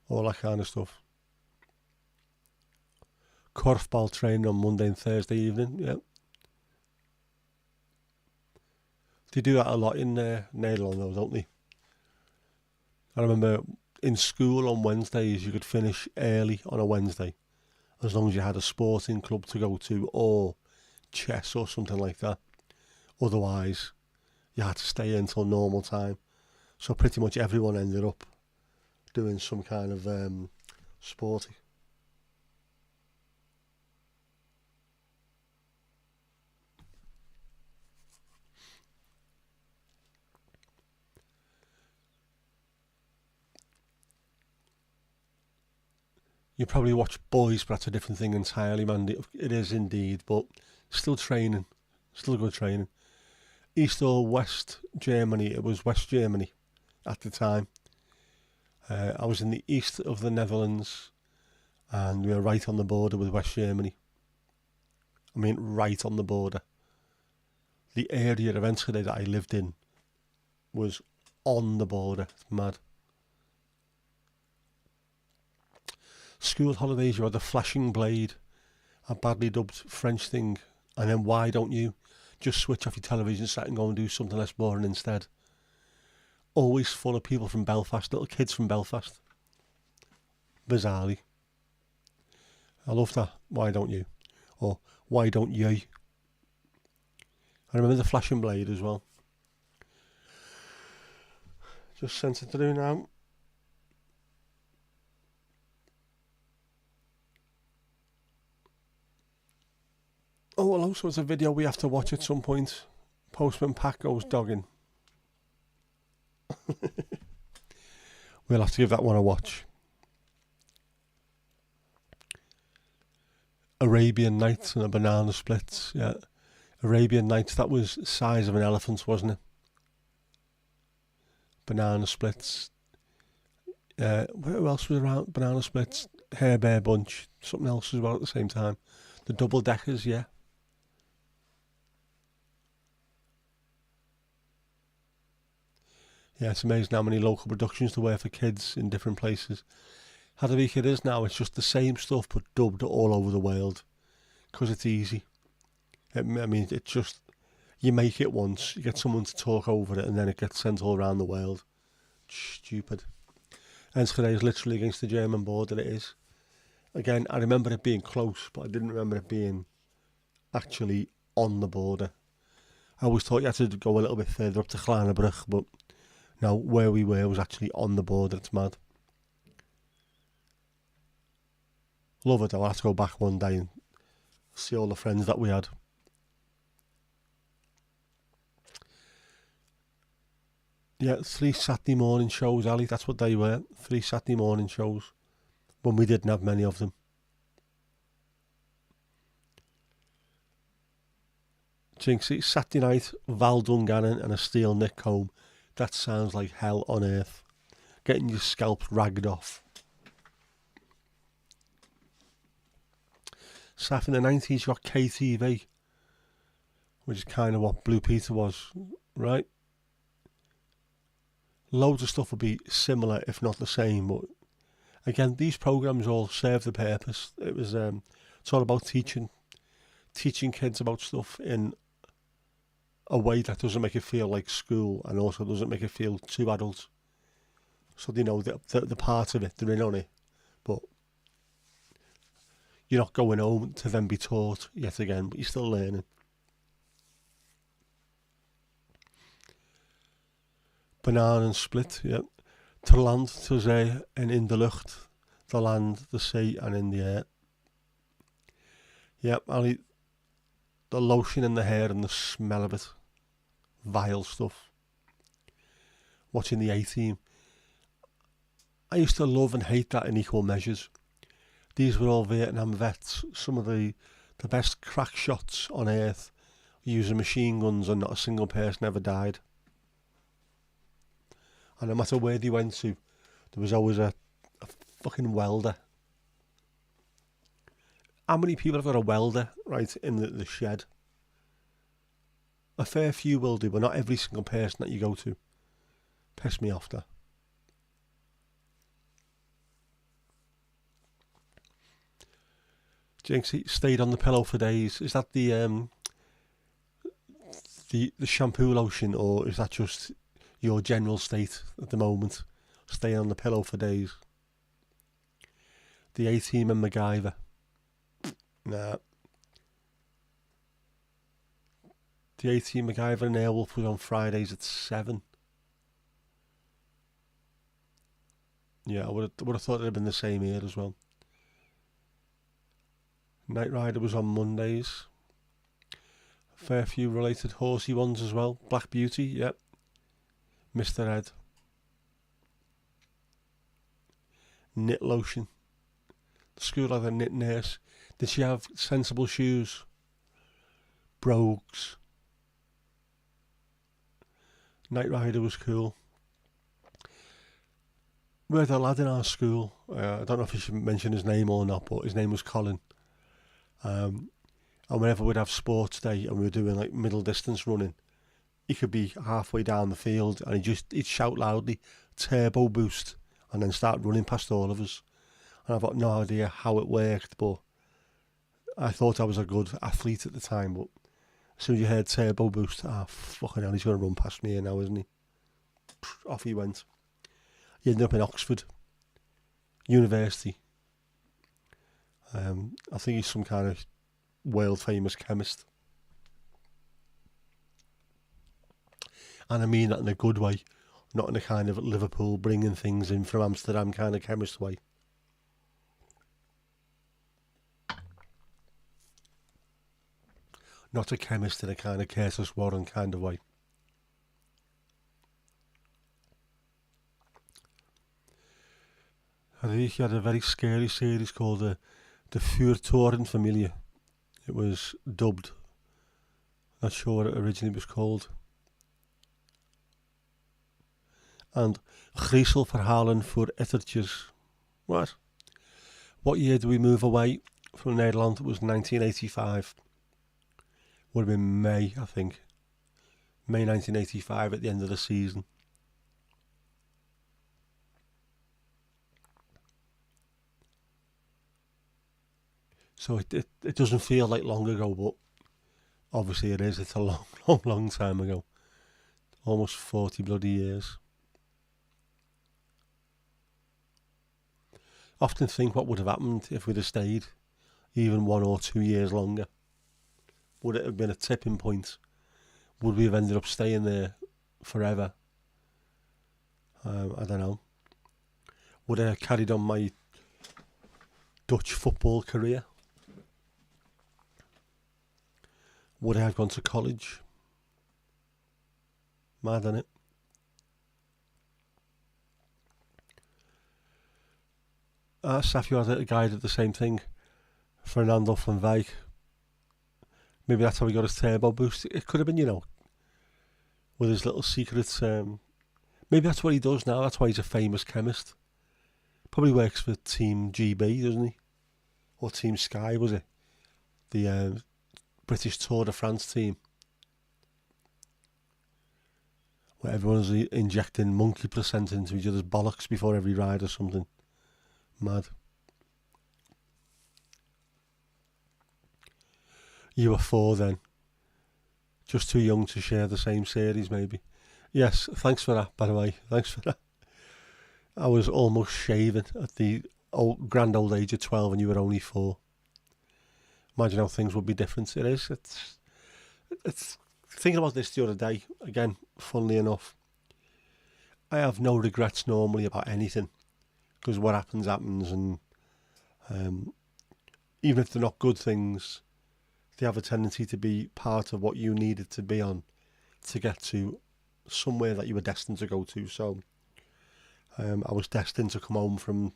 [SPEAKER 1] all that kind of stuff. Korfball training on Monday and Thursday evening, yeah. They do that a lot in Nederland though, don't they? I remember in school on Wednesdays you could finish early on a Wednesday as long as you had a sporting club to go to or chess or something like that. Otherwise, you had to stay until normal time. So pretty much everyone ended up doing some kind of sporty. You probably watch boys, but that's a different thing entirely, man. It is indeed, but still training, still good training. East or West Germany? It was West Germany at the time. I was in the east of the Netherlands, and we were right on the border with West Germany. I mean, right on the border. The area eventually that I lived in was on the border. It's mad. School holidays, you had the flashing blade, a badly dubbed French thing, and then why don't you just switch off your television set and go and do something less boring instead? Always full of people from Belfast, little kids from Belfast. Bizarrely. I love that. Why don't you? Or why don't you? I remember the flashing blade as well. Just sent it through now. Oh, and also it's a video we have to watch at some point. Postman Pat goes dogging. We'll have to give that one a watch. Arabian Nights and a banana splits. Yeah, Arabian Nights. That was the size of an elephant, wasn't it? Banana splits. Where else was around? Banana splits. Hair Bear Bunch. Something else as well at the same time. The double deckers. Yeah. Yeah, it's amazing how many local productions there were for kids in different places. How the week it is now, it's just the same stuff but dubbed all over the world. Because it's easy. I mean, it's just, you make it once, you get someone to talk over it, and then it gets sent all around the world. Stupid. Enschede is literally against the German border, it is. Again, I remember it being close, but I didn't remember it being actually on the border. I always thought you had to go a little bit further up to Glanenbrug, but no, where we were was actually on the border. It's mad. Love it though. I'll have to go back one day and see all the friends that we had. Yeah, 3 Saturday morning shows, Ali. That's what they were. 3 Saturday morning shows. When we didn't have many of them. Jinxie, Saturday night, Val Dungannon and a steel nick comb. That sounds like hell on earth. Getting your scalp ragged off. Saf in the 90s, you got KTV, which is kind of what Blue Peter was, right? Loads of stuff would be similar, if not the same, but again, these programs all serve the purpose. It's all about teaching kids about stuff in a way that doesn't make it feel like school and also doesn't make it feel too adult. So they know the part of it, they're in on it, but you're not going home to then be taught yet again, but you're still learning. Banana and split, yeah. To land, to zee en in de lucht. The land, the sea and in the air. Yep, Ali, the lotion in the hair and the smell of it. Vile stuff. Watching the A-Team. I used to love and hate that in equal measures. These were all Vietnam vets. Some of the best crack shots on earth using machine guns and not a single person ever died. And no matter where they went to, there was always a fucking welder. How many people have got a welder, right, in the shed? A fair few will do, but not every single person that you go to. Piss me off, that. Jinxie stayed on the pillow for days. Is that the shampoo lotion, or is that just your general state at the moment? Staying on the pillow for days. The A-Team and MacGyver. Nah. The 18 MacGyver and Airwolf was on Fridays at 7. Yeah, I would have thought it had been the same here as well. Knight Rider was on Mondays. Fair few related horsey ones as well. Black Beauty, yep. Mr. Ed. Knit Lotion. The school had a knit nurse. Did she have sensible shoes? Brogues. Knight Rider was cool. We had a lad in our school. I don't know if I should mention his name or not, but his name was Colin. And whenever we'd have sports day and we were doing like middle distance running, he could be halfway down the field and he'd shout loudly, "Turbo boost," and then start running past all of us. And I've got no idea how it worked, but I thought I was a good athlete at the time. But as soon as you heard turbo boost, fucking hell, he's going to run past me here now, isn't he? Off he went. He ended up in Oxford University. I think he's some kind of world famous chemist. And I mean that in a good way, not in a kind of Liverpool bringing things in from Amsterdam kind of chemist way. Not a chemist in a kind of Curtis Warren kind of way. I think he had a very scary series called the Furtoren Familie. It was dubbed. Not sure what it originally was called. And Griezelverhalen voor Ettertjes. What? What year did we move away from Nederland? It was 1985. Would have been May, I think. May 1985 at the end of the season. So it doesn't feel like long ago, but obviously it is. It's a long, long, long time ago. Almost 40 bloody years. Often think what would have happened if we'd have stayed even 1 or 2 years longer. Would it have been a tipping point? Would we have ended up staying there forever? I don't know. Would I have carried on my Dutch football career? Would I have gone to college? Mad, innit? Safio had a guy did the same thing. Fernando van Wijk. Maybe that's how he got his turbo boost. It could have been, with his little secret. Maybe that's what he does now. That's why he's a famous chemist. Probably works for Team GB, doesn't he? Or Team Sky, was it? The British Tour de France team. Where everyone's injecting monkey placenta into each other's bollocks before every ride or something. Mad. You were 4 then. Just too young to share the same series, maybe. Yes, thanks for that, by the way. Thanks for that. I was almost shaving at the grand old age of 12 and you were only 4. Imagine how things would be different. It is. It's thinking about this the other day, again, funnily enough. I have no regrets normally about anything. Because what happens, and even if they're not good things, they have a tendency to be part of what you needed to be on to get to somewhere that you were destined to go to. So I was destined to come home from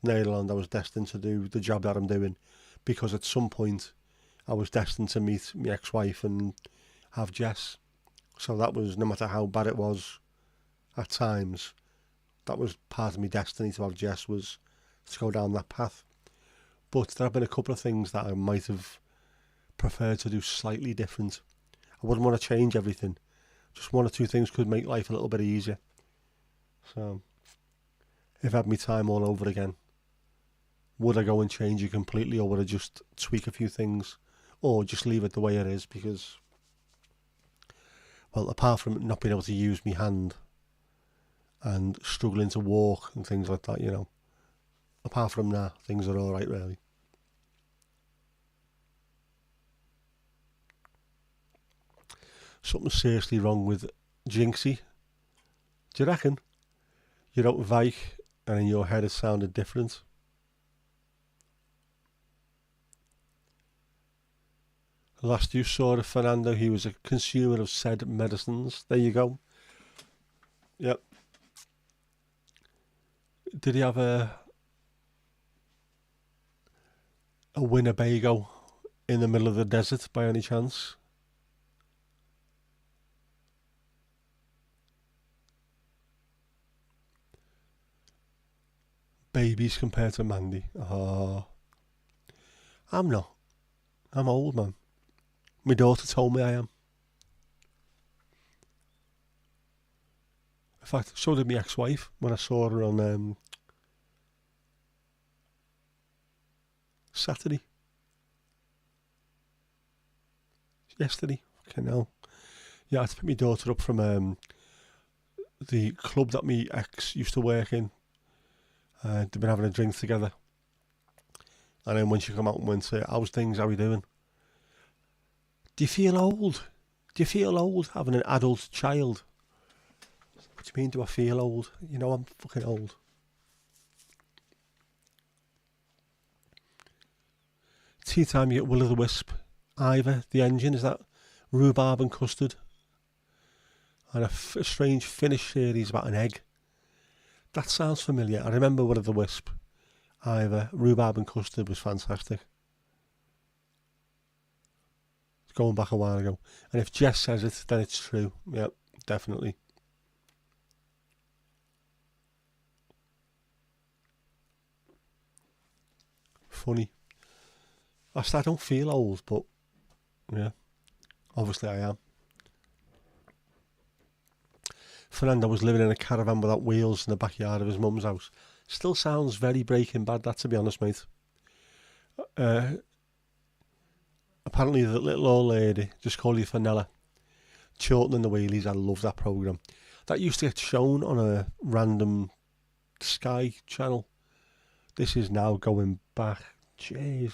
[SPEAKER 1] Nederland. I was destined to do the job that I'm doing because at some point I was destined to meet my ex-wife and have Jess. So that was, no matter how bad it was at times, that was part of my destiny to have Jess, was to go down that path. But there have been a couple of things that I might have preferred to do slightly different. I wouldn't want to change everything. Just 1 or 2 things could make life a little bit easier. So, if I had my time all over again, would I go and change it completely, or would I just tweak a few things, or just leave it the way it is? Because, well, apart from not being able to use my hand and struggling to walk and things like that, apart from that, things are alright, really. something seriously wrong with Jinxie. Do you reckon? You're out with Ike, and in your head it sounded different. Last you saw of Fernando, he was a consumer of said medicines. There you go. Yep. Did he have a Winnebago in the middle of the desert by any chance? Babies compared to Mandy. Oh, I'm not. I'm old, man. My daughter told me I am. In fact, so did my ex-wife when I saw her on Saturday. Yesterday. Fucking hell. Yeah, I had to pick my daughter up from the club that my ex used to work in. They've been having a drink together. And then when she come out and went, how's things, how are you doing? Do you feel old? Do you feel old having an adult child? What do you mean, do I feel old? You know, I'm fucking old. Tea time, you get Will-o'-the-Wisp. Ivor, the engine, is that rhubarb and custard? And a strange Finnish series about an egg. That sounds familiar. I remember Will-o'-the-Wisp. Ivor, rhubarb and custard was fantastic. It's going back a while ago. And if Jess says it, then it's true. Yep, definitely. Funny. I don't feel old, but yeah, obviously I am. Fernando was living in a caravan without wheels in the backyard of his mum's house. Still sounds very Breaking Bad, that, to be honest, mate. Apparently the little old lady, just call you Fenella, Chorlton and the Wheelies, I love that programme. That used to get shown on a random Sky channel. This is now going back, jeez,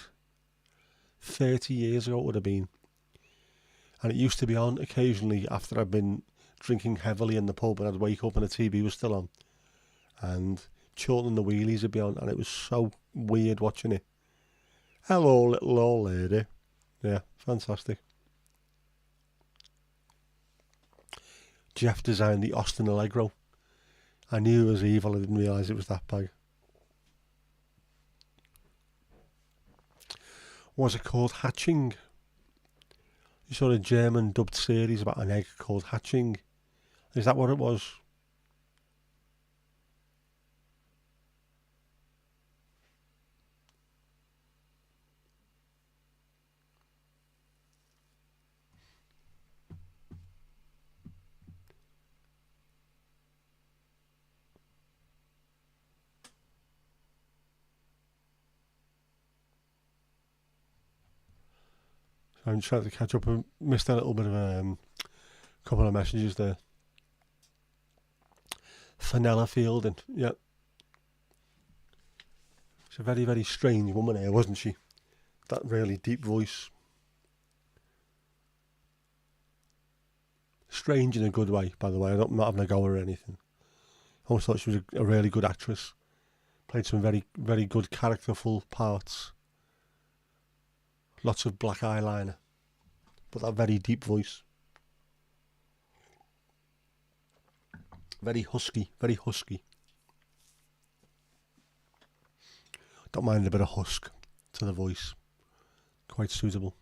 [SPEAKER 1] 30 years ago it would have been. And it used to be on occasionally after I'd been drinking heavily in the pub, and I'd wake up and the TV was still on. And Chorlton and the Wheelies would be on, and it was so weird watching it. Hello, little old lady. Yeah, fantastic. Jeff designed the Austin Allegro. I knew it was evil, I didn't realise it was that bag. Was it called Hatching? You saw a German dubbed series about an egg called Hatching. Is that what it was? I'm trying to catch up. I missed a little bit of a couple of messages there. Fenella Fielding, yeah. She's a very, very strange woman here, wasn't she? That really deep voice. Strange in a good way, by the way. I'm not having a go or anything. I always thought she was a really good actress. Played some very, very good characterful parts. Lots of black eyeliner. But that very deep voice. Very husky, very husky. Don't mind a bit of husk to the voice. Quite suitable.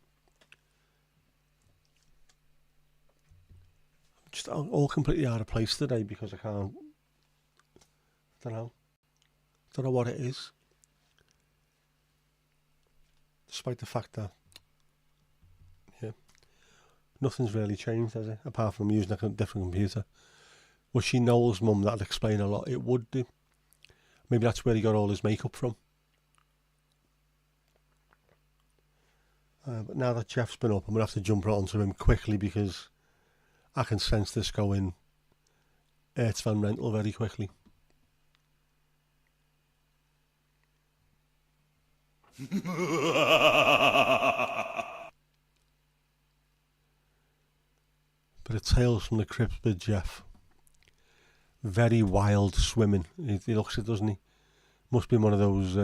[SPEAKER 1] I'm just all completely out of place today because I can't. I don't know what it is. Despite the fact that, yeah, nothing's really changed, has it? Apart from using a different computer. Was she Noel's mum? That'd explain a lot. It would do. Maybe that's where he got all his makeup from. But now that Jeff's been up, I'm going to have to jump right onto him quickly because I can sense this going Ertz Van Rental very quickly. But a Tales from the Crypt with Jeff. Very wild swimming. He looks it, doesn't he? Must be one of those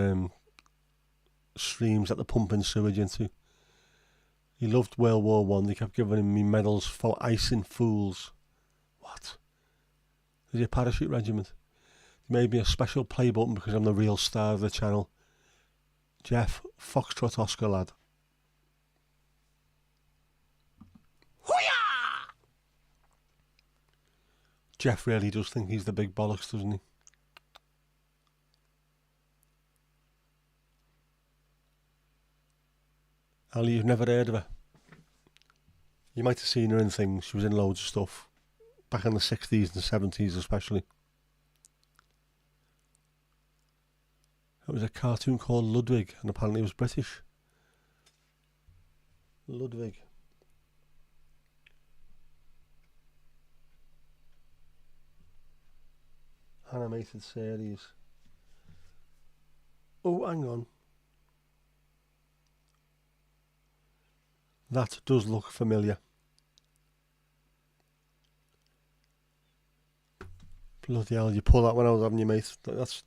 [SPEAKER 1] streams that they're pumping sewage into. He loved World War One. They kept giving him me medals for icing fools. What? Is he a parachute regiment? They made me a special play button because I'm the real star of the channel. Jeff, Foxtrot Oscar lad.
[SPEAKER 2] Hoo-yah!
[SPEAKER 1] Jeff really does think he's the big bollocks, doesn't he? Ali, you've never heard of her. You might have seen her in things. She was in loads of stuff. Back in the 60s and 70s especially. It was a cartoon called Ludwig, and apparently it was British. Ludwig. Animated series. Oh, hang on. That does look familiar. Bloody hell, you pull that one out, haven't you, mate? That's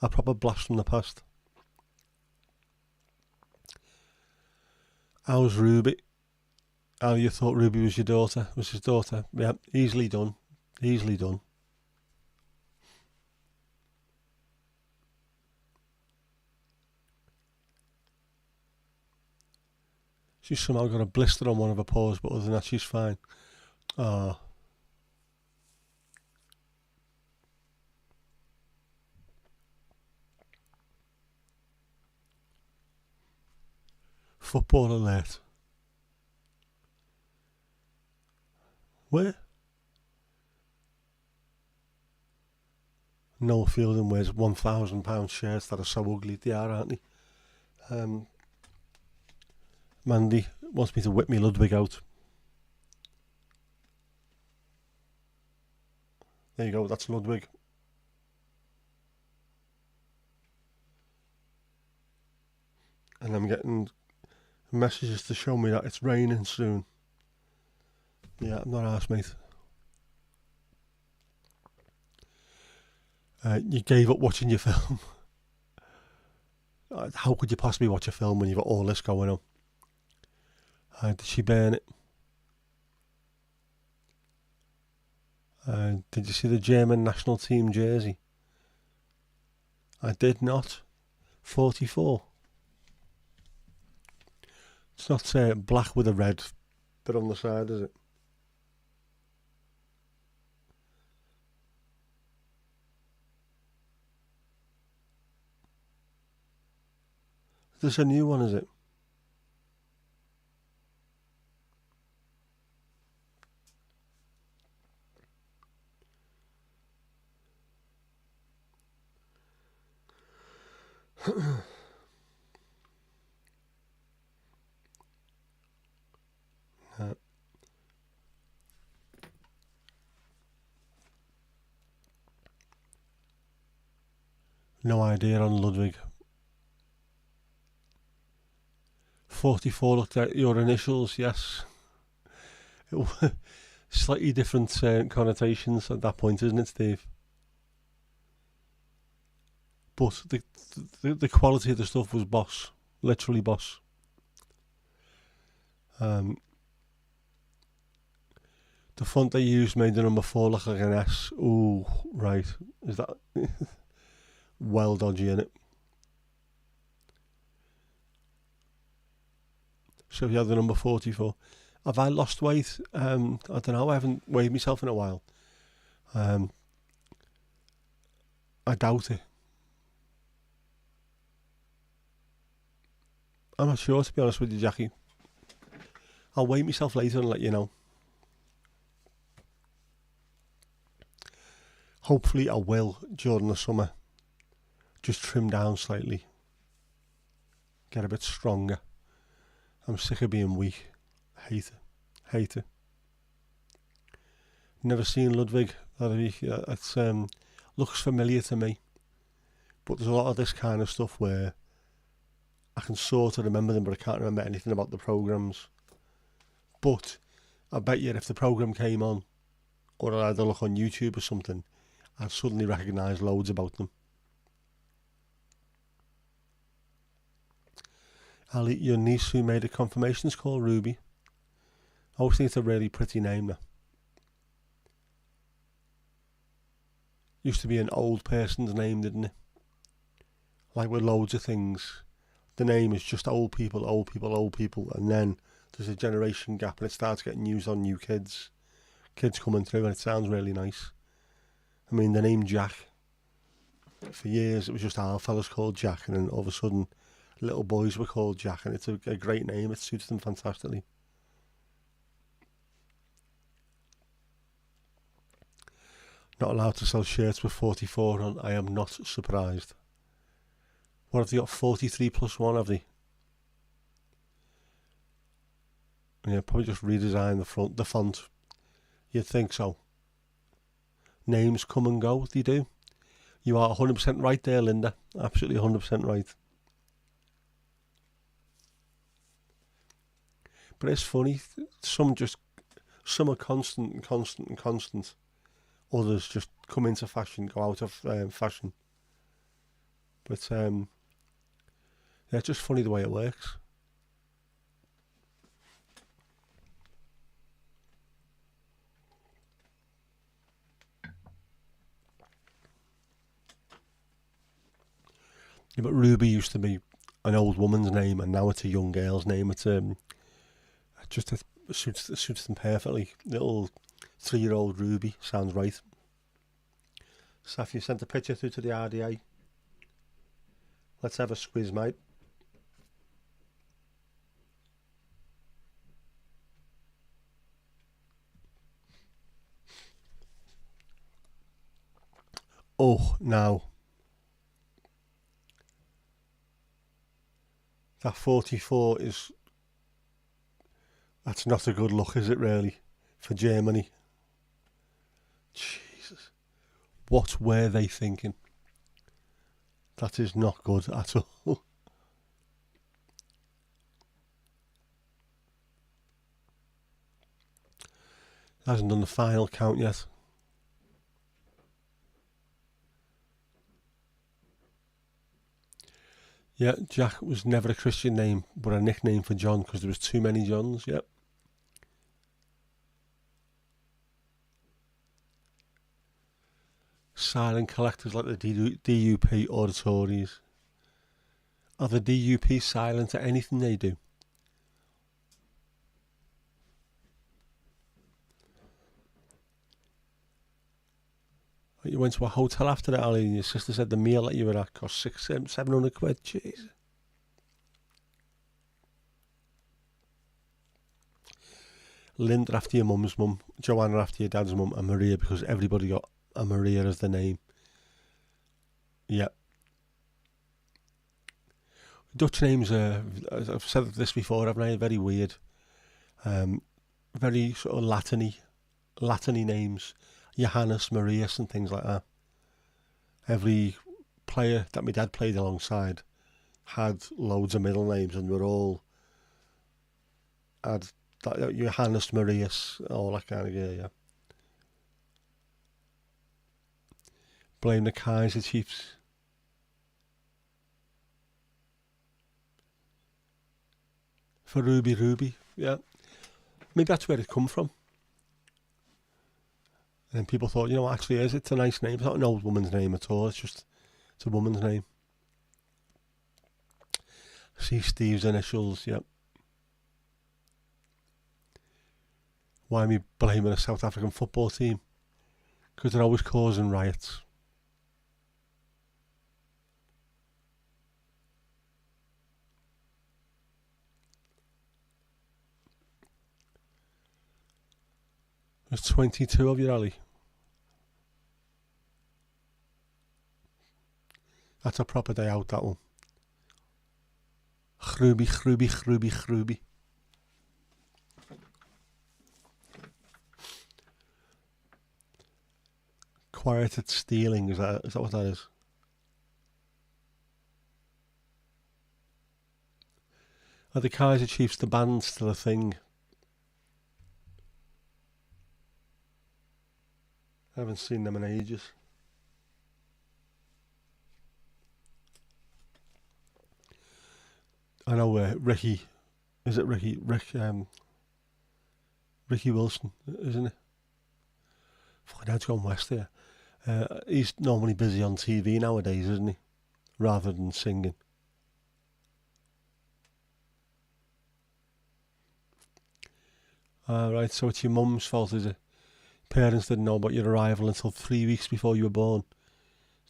[SPEAKER 1] a proper blast from the past. How's Ruby? Oh, you thought Ruby was your daughter? Was his daughter? Yeah, easily done. Easily done. She's somehow got a blister on one of her paws, but other than that, she's fine. Ah. Football alert. Where? Noel Fielding wears £1,000 shirts that are so ugly. They are, aren't they? Mandy wants me to whip me Ludwig out. There you go, that's Ludwig. And I'm getting messages to show me that it's raining soon. Yeah, I'm not arsed, mate. You gave up watching your film. How could you possibly watch a film when you've got all this going on? Did she burn it? Did you see the German national team jersey? I did not. 44. It's not black with a red bit on the side, is it? This a new one, is it? No idea on Ludwig. 44 looked at your initials, yes. Slightly different connotations at that point, isn't it, Steve? But the quality of the stuff was boss. Literally boss. The font they used made the number 4 look like an S. Ooh, right. Is that well dodgy, innit? So if you had the number 44. Have I lost weight? I don't know. I haven't weighed myself in a while. I doubt it. I'm not sure, to be honest with you, Jackie. I'll weigh myself later and let you know. Hopefully I will during the summer. Just trim down slightly. Get a bit stronger. I'm sick of being weak. Hate it. Hate it. Never seen Ludwig. It looks familiar to me. But there's a lot of this kind of stuff where I can sort of remember them, but I can't remember anything about the programmes. But I bet you if the programme came on, or I had a look on YouTube or something, I'd suddenly recognise loads about them. Ali, your niece who made a confirmation is called Ruby. I always think it's a really pretty name now. Used to be an old person's name, didn't it? Like with loads of things, the name is just old people, old people, old people, and then there's a generation gap and it starts getting used on new kids coming through, and it sounds really nice. I mean, the name Jack, for years it was just our fellas called Jack, and then all of a sudden little boys were called Jack, and it's a great name. It suits them fantastically. Not allowed to sell shirts with 44 on. I am not surprised. What have they got? 43 plus 1, have they? Yeah, probably just redesign the font. You'd think so. Names come and go, they do. You are 100% right there, Linda. Absolutely 100% right. But it's funny. Some are constant and constant and constant. Others just come into fashion, go out of fashion. But yeah, it's just funny the way it works. Yeah, but Ruby used to be an old woman's name, and now it's a young girl's name. It's it suits them perfectly. Little 3-year-old Ruby sounds right. Saf, you sent a picture through to the RDA. Let's have a squiz, mate. Oh, now. That 44 that's not a good look, is it really? For Germany. Jesus. What were they thinking? That is not good at all. Hasn't done the final count yet. Yeah, Jack was never a Christian name, but a nickname for John because there was too many Johns. Yep. Silent collectors like the DUP or the Tories. Are the DUP silent at anything they do? You went to a hotel after that, Ali, and your sister said the meal that you were at cost 700 quid. Jeez. Linda after your mum's mum, Joanna after your dad's mum, and Maria because everybody got a Maria as the name. Yeah. Dutch names are, as I've said this before, haven't I? Very weird. Very sort of Latiny names. Johannes, Marius and things like that. Every player that my dad played alongside had loads of middle names, and we're all had that, Johannes, Marius, all that kind of gear, yeah. Blame the Kaiser Chiefs. For Ruby, yeah. Maybe that's where it come from. And then people thought, actually it's a nice name. It's not an old woman's name at all. It's a woman's name. See Steve's initials, yep. Why me blaming a South African football team? Because they're always causing riots. There's 22 of you, Ali. That's a proper day out, that one. Chruby. Quieted stealing, is that what that is? Are the Kaiser Chiefs the band still a thing? I haven't seen them in ages. I know Ricky. Is it Ricky? Ricky Wilson, isn't it? Fucking hell's gone west here. He's normally busy on TV nowadays, isn't he? Rather than singing. Right, so it's your mum's fault, is it? Parents didn't know about your arrival until 3 weeks before you were born.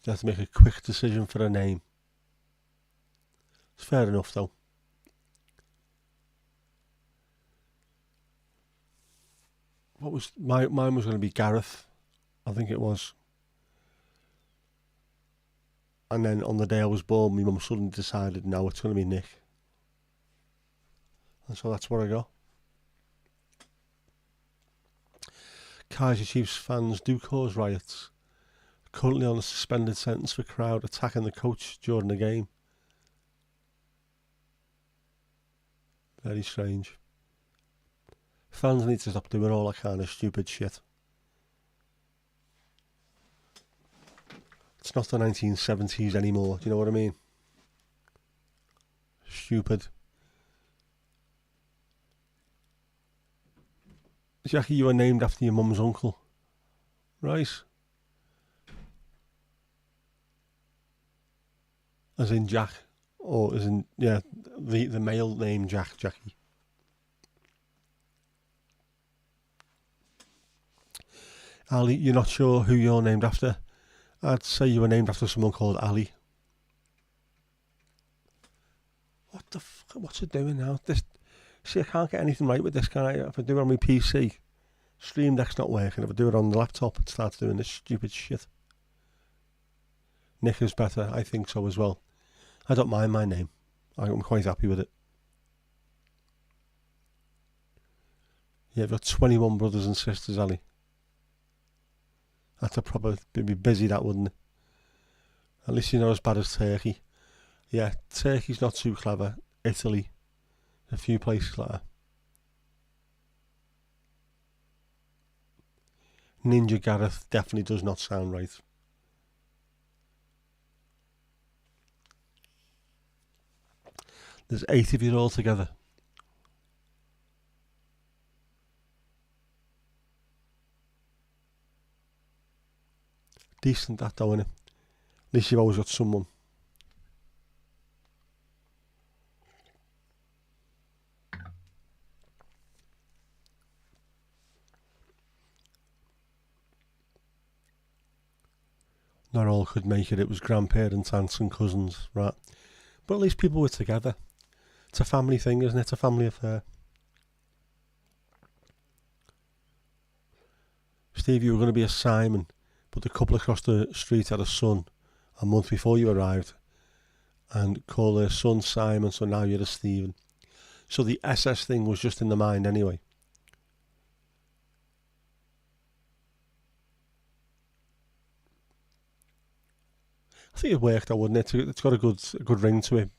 [SPEAKER 1] You had to make a quick decision for a name. It's fair enough, though. What was mine was going to be Gareth, I think it was. And then on the day I was born, my mum suddenly decided, no, it's going to be Nick. And so that's what I got. Kaiser Chiefs fans do cause riots. Currently on a suspended sentence for crowd attacking the coach during the game. Very strange. Fans need to stop doing all that kind of stupid shit. It's not the 1970s anymore, do you know what I mean? Stupid. Jackie, you were named after your mum's uncle. Right. As in Jack. Or as in, yeah, the male name Jackie. Ali, you're not sure who you're named after? I'd say you were named after someone called Ali. What the fuck? What's it doing now? See, I can't get anything right with this, can I? If I do it on my PC, Stream Deck's not working. If I do it on the laptop, it starts doing this stupid shit. Nick is better. I think so as well. I don't mind my name. I'm quite happy with it. Yeah, I've got 21 brothers and sisters, Ali. That's a proper... It'd be busy, that, wouldn't it? At least you're not as bad as Turkey. Yeah, Turkey's not too clever. Italy. A few places like that. Ninja Gareth definitely does not sound right. There's 8 of you all together. Decent that though, innit? At least you've always got someone. Not all could make it. It was grandparents, aunts and cousins, right? But at least people were together. It's a family thing, isn't it? It's a family affair. Steve, you were going to be a Simon, but the couple across the street had a son a month before you arrived and called their son Simon, so now you're a Stephen. So the SS thing was just in the mind anyway. I think it worked out, wouldn't it? It's got a good ring to it.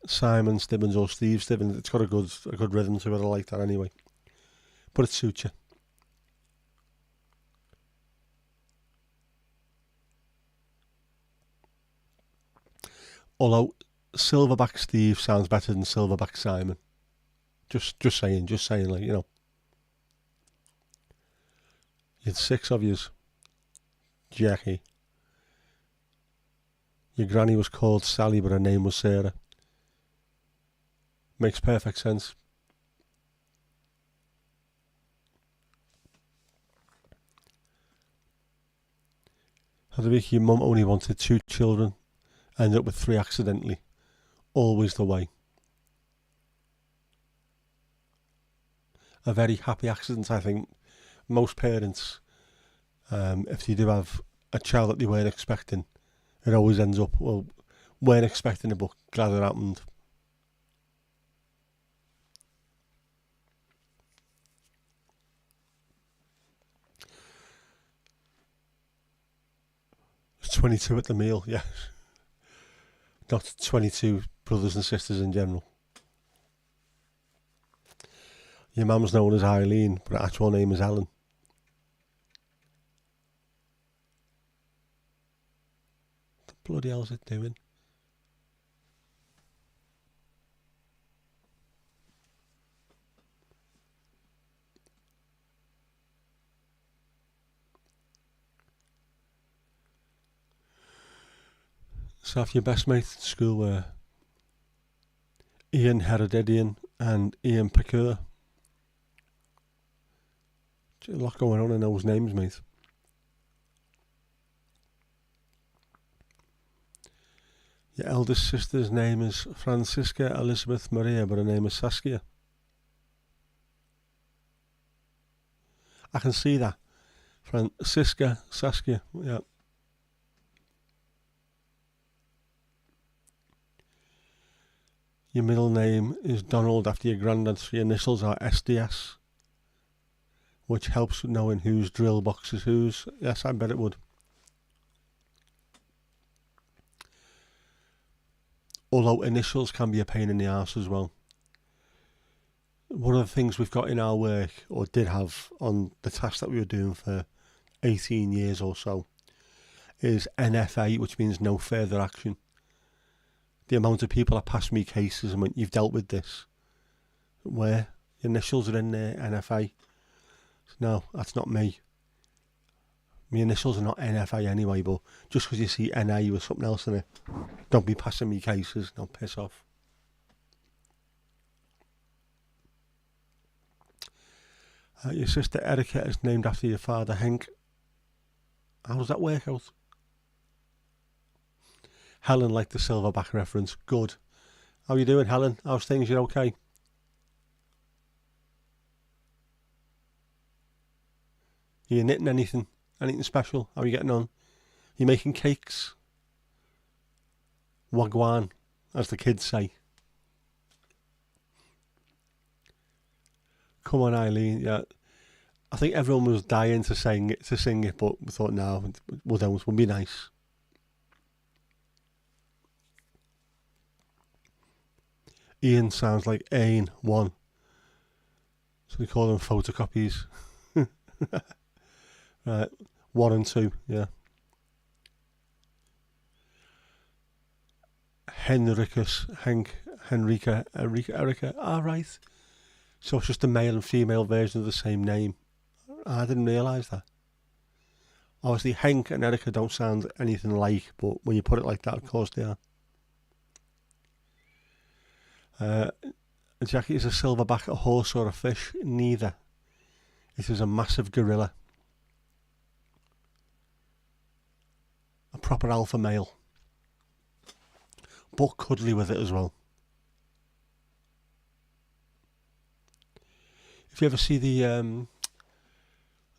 [SPEAKER 1] Simon Stibbins or Steve Stibbins. It's got a good rhythm to it. I like that anyway. But it suits you. Although Silverback Steve sounds better than Silverback Simon. Just saying, like, you know. You had 6 of yous. Jackie. Your granny was called Sally, but her name was Sarah. Makes perfect sense. Hadavik, your mum only wanted 2 children. Ended up with 3 accidentally. Always the way. A very happy accident, I think. Most parents, if they do have a child that they weren't expecting, it always ends up, well, weren't expecting it, but glad it happened. It's 22 at the meal, yes. Not 22 brothers and sisters in general. Your mum's known as Eileen, but her actual name is Ellen. bloody hell is it doing? So if your best mates at school were Ian Heredidian and Ian Picure. A lot going on in those names, mate. Your eldest sister's name is Francisca Elizabeth Maria, but her name is Saskia. I can see that. Francisca, Saskia, yeah. Your middle name is Donald after your granddad, so your initials are SDS, which helps with knowing whose drill box is whose. Yes, I bet it would. Although initials can be a pain in the arse as well. One of the things we've got in our work, or did have on the task that we were doing for 18 years or so, is NFA, which means no further action. The amount of people that pass me cases and went, you've dealt with this. Where? Your initials are in there, NFA. No, that's not me. My initials are not NFA anyway, but just because you see NA with something else in it, don't be passing me cases, don't piss off. Your sister Erica is named after your father Henk. How does that work out? Helen liked the silverback reference. Good. How you doing, Helen? How's things? You okay? Are you knitting anything? Anything special? How are you getting on? Are you making cakes? Wagwan, as the kids say. Come on, Eileen. Yeah, I think everyone was dying to sing it, but we thought, no, we don't. We'll be nice. Ian sounds like Ain 1. So we call them photocopies. Right, 1 and 2, yeah. Henricus, Henk, Henrika, Erica. Right. So it's just a male and female version of the same name. I didn't realise that. Obviously, Henk and Erica don't sound anything alike, but when you put it like that, of course they are. Jackie, is a silverback a horse or a fish? Neither. It is a massive gorilla. A proper alpha male. But cuddly with it as well. If you ever see the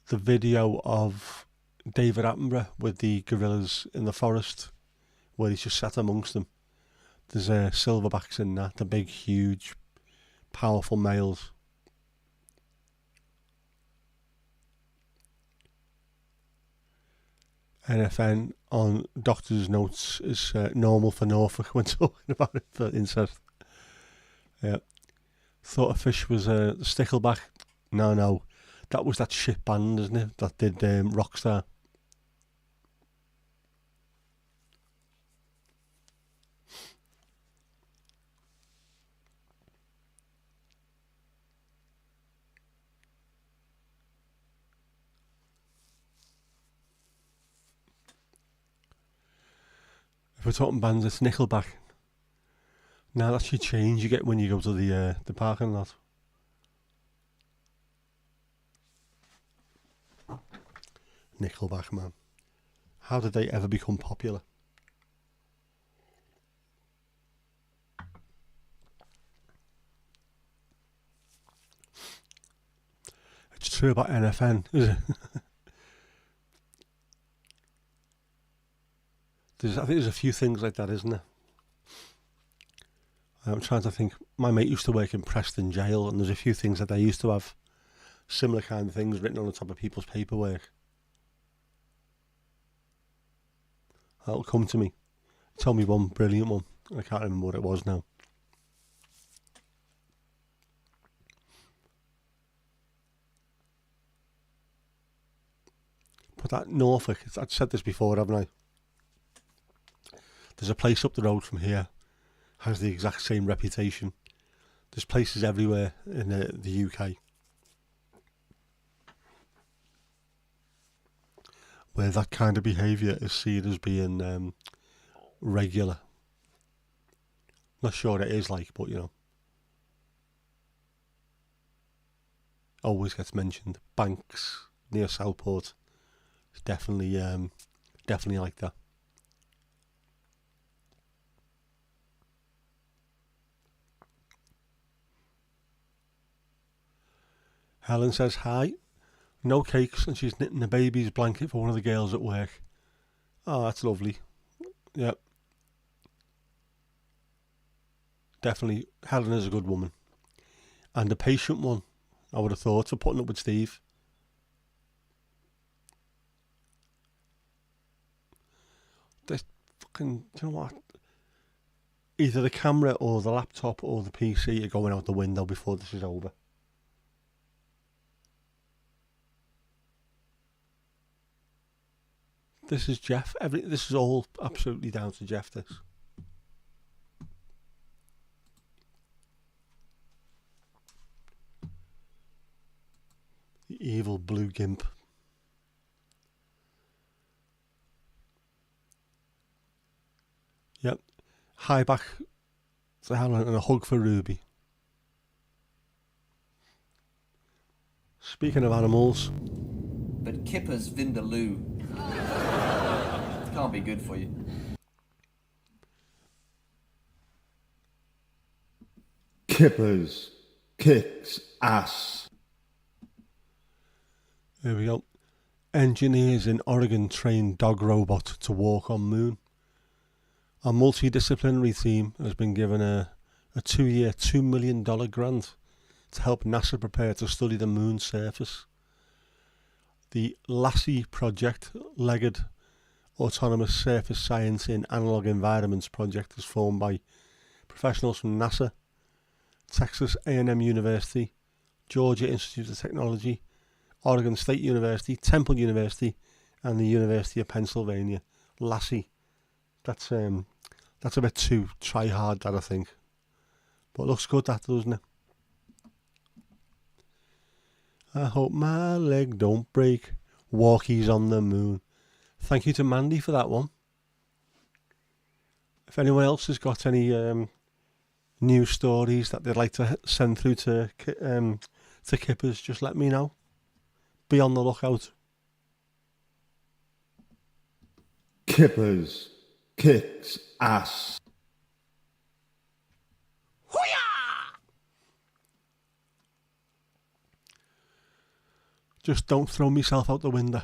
[SPEAKER 1] video of David Attenborough with the gorillas in the forest, where he's just sat amongst them, there's silverbacks in that, the big, huge, powerful males. NFN on doctor's notes is normal for Norfolk when talking about it for incest. Yeah. Thought a fish was a stickleback. No. That was that shit band, isn't it? That did Rockstar. If we're talking bands, it's Nickelback. Now that's your change you get when you go to the parking lot. Nickelback, man. How did they ever become popular? It's true about NFN, is it? I think there's a few things like that, isn't there? I'm trying to think. My mate used to work in Preston Jail, and there's a few things that they used to have similar kind of things written on the top of people's paperwork. That'll come to me. Tell me one brilliant one. I can't remember what it was now. But that Norfolk, I've said this before, haven't I? There's a place up the road from here, has the exact same reputation. There's places everywhere in the UK where that kind of behaviour is seen as being regular. Not sure it is like, but you know, always gets mentioned. Banks near Southport, it's definitely like that. Helen says hi. No cakes, and she's knitting a baby's blanket for one of the girls at work. Oh, that's lovely. Yep. Definitely, Helen is a good woman. And a patient one, I would have thought, for putting up with Steve. This fucking, do you know what? Either the camera or the laptop or the PC are going out the window before this is over. This is Jeff. This is all absolutely down to Jeff, this. The evil blue gimp. Yep. Hi back to Helen and a hug for Ruby. Speaking of animals.
[SPEAKER 3] But Kipper's Vindaloo can't be good for you.
[SPEAKER 4] Kippers kicks ass.
[SPEAKER 1] There we go. Engineers in Oregon train dog robot to walk on moon. A multidisciplinary team has been given a 2-year, $2 million grant to help NASA prepare to study the moon's surface. The LASSIE project, Legged Autonomous Surface Science in Analog Environments project, is formed by professionals from NASA, Texas A&M University, Georgia Institute of Technology, Oregon State University, Temple University, and the University of Pennsylvania. LASSIE. That's a bit too try hard, that I think. But it looks good, that, doesn't it? I hope my leg don't break. Walkies on the moon. Thank you to Mandy for that one. If anyone else has got any news stories that they'd like to send through to Kippers, just let me know. Be on the lookout.
[SPEAKER 4] Kippers kicks ass.
[SPEAKER 1] Just don't throw myself out the window.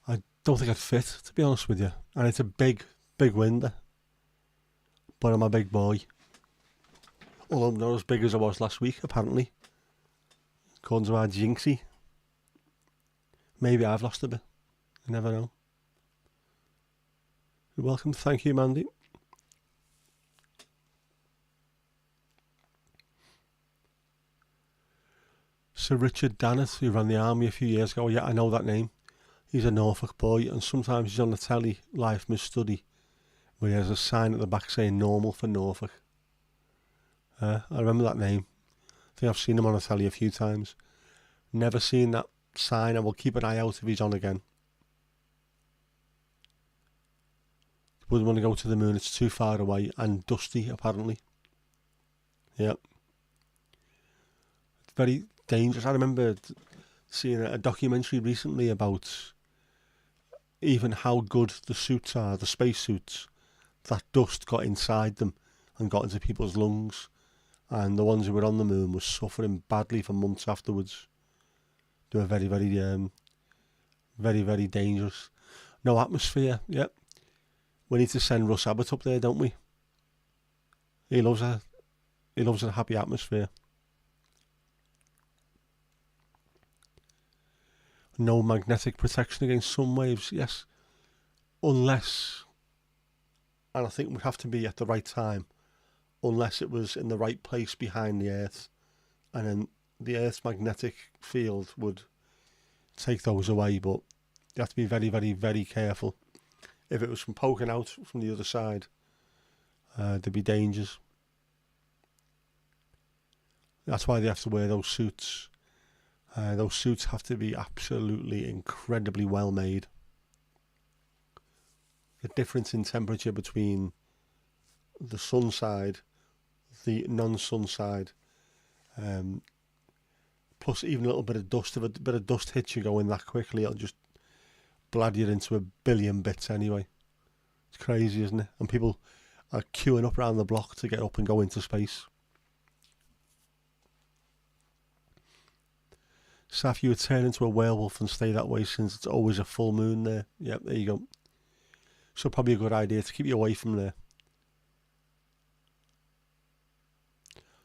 [SPEAKER 1] I don't think I'd fit, to be honest with you. And it's a big window. But I'm a big boy. Although I'm not as big as I was last week, apparently. According to our Jinxie. Maybe I've lost a bit. You never know. You're welcome. Thank you, Mandy. Sir Richard Dannett, who ran the army a few years ago. Yeah, I know that name. He's a Norfolk boy, and sometimes he's on the telly live from his study, where he has a sign at the back saying "Normal for Norfolk." I remember that name. I think I've seen him on the telly a few times. Never seen that sign. I will keep an eye out if he's on again. Wouldn't want to go to the moon. It's too far away and dusty, apparently. Yep. It's very dangerous. I remember seeing a documentary recently about even how good the suits are, the spacesuits. That dust got inside them and got into people's lungs, and the ones who were on the moon were suffering badly for months afterwards. They were very, very dangerous. No atmosphere. Yep. We need to send Russ Abbott up there, don't we? He loves a happy atmosphere. No magnetic protection against sun waves, yes. Unless, and I think we have to be at the right time, unless it was in the right place behind the Earth, and then the Earth's magnetic field would take those away, but you have to be very, very, very careful. if it was from poking out from the other side, there'd be dangers. That's why they have to wear those suits. Those suits have to be absolutely incredibly well made. The difference in temperature between the sun side, the non-sun side, plus even a little bit of dust. If a bit of dust hits you going that quickly, it'll just blad you into a billion bits anyway. It's crazy, isn't it? And people are queuing up around the block to get up and go into space. Saf, you would turn into a werewolf and stay that way since it's always a full moon there. Yep, there you go. So probably a good idea to keep you away from there.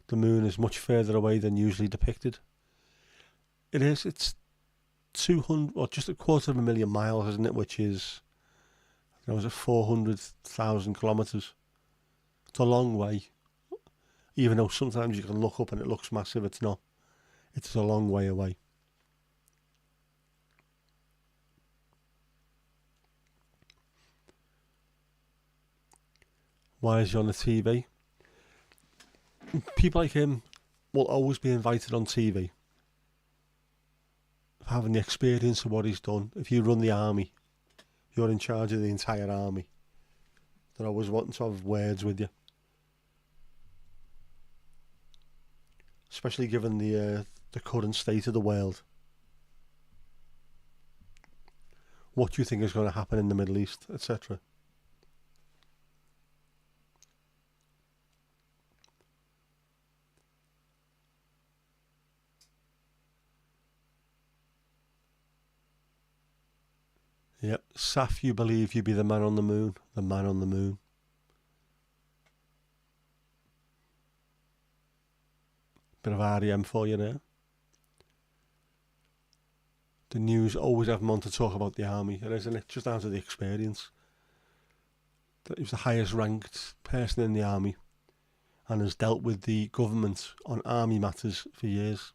[SPEAKER 1] The moon is much further away than usually depicted. It is. It's 200, or just 250,000 miles, isn't it? Which is, is it 400,000 kilometres? It's a long way. Even though sometimes you can look up and it looks massive, it's not. It's a long way away. Why is he on the TV? People like him will always be invited on TV. Having the experience of what he's done. If you run the army, you're in charge of the entire army. They're always wanting to have words with you. Especially given the current state of the world. What do you think is going to happen in the Middle East, etc.? Yep, Saf, you believe you be the man on the moon. The man on the moon. Bit of REM for you there. The news always have them on to talk about the army, isn't it? Just down to the experience. He was the highest ranked person in the army and has dealt with the government on army matters for years.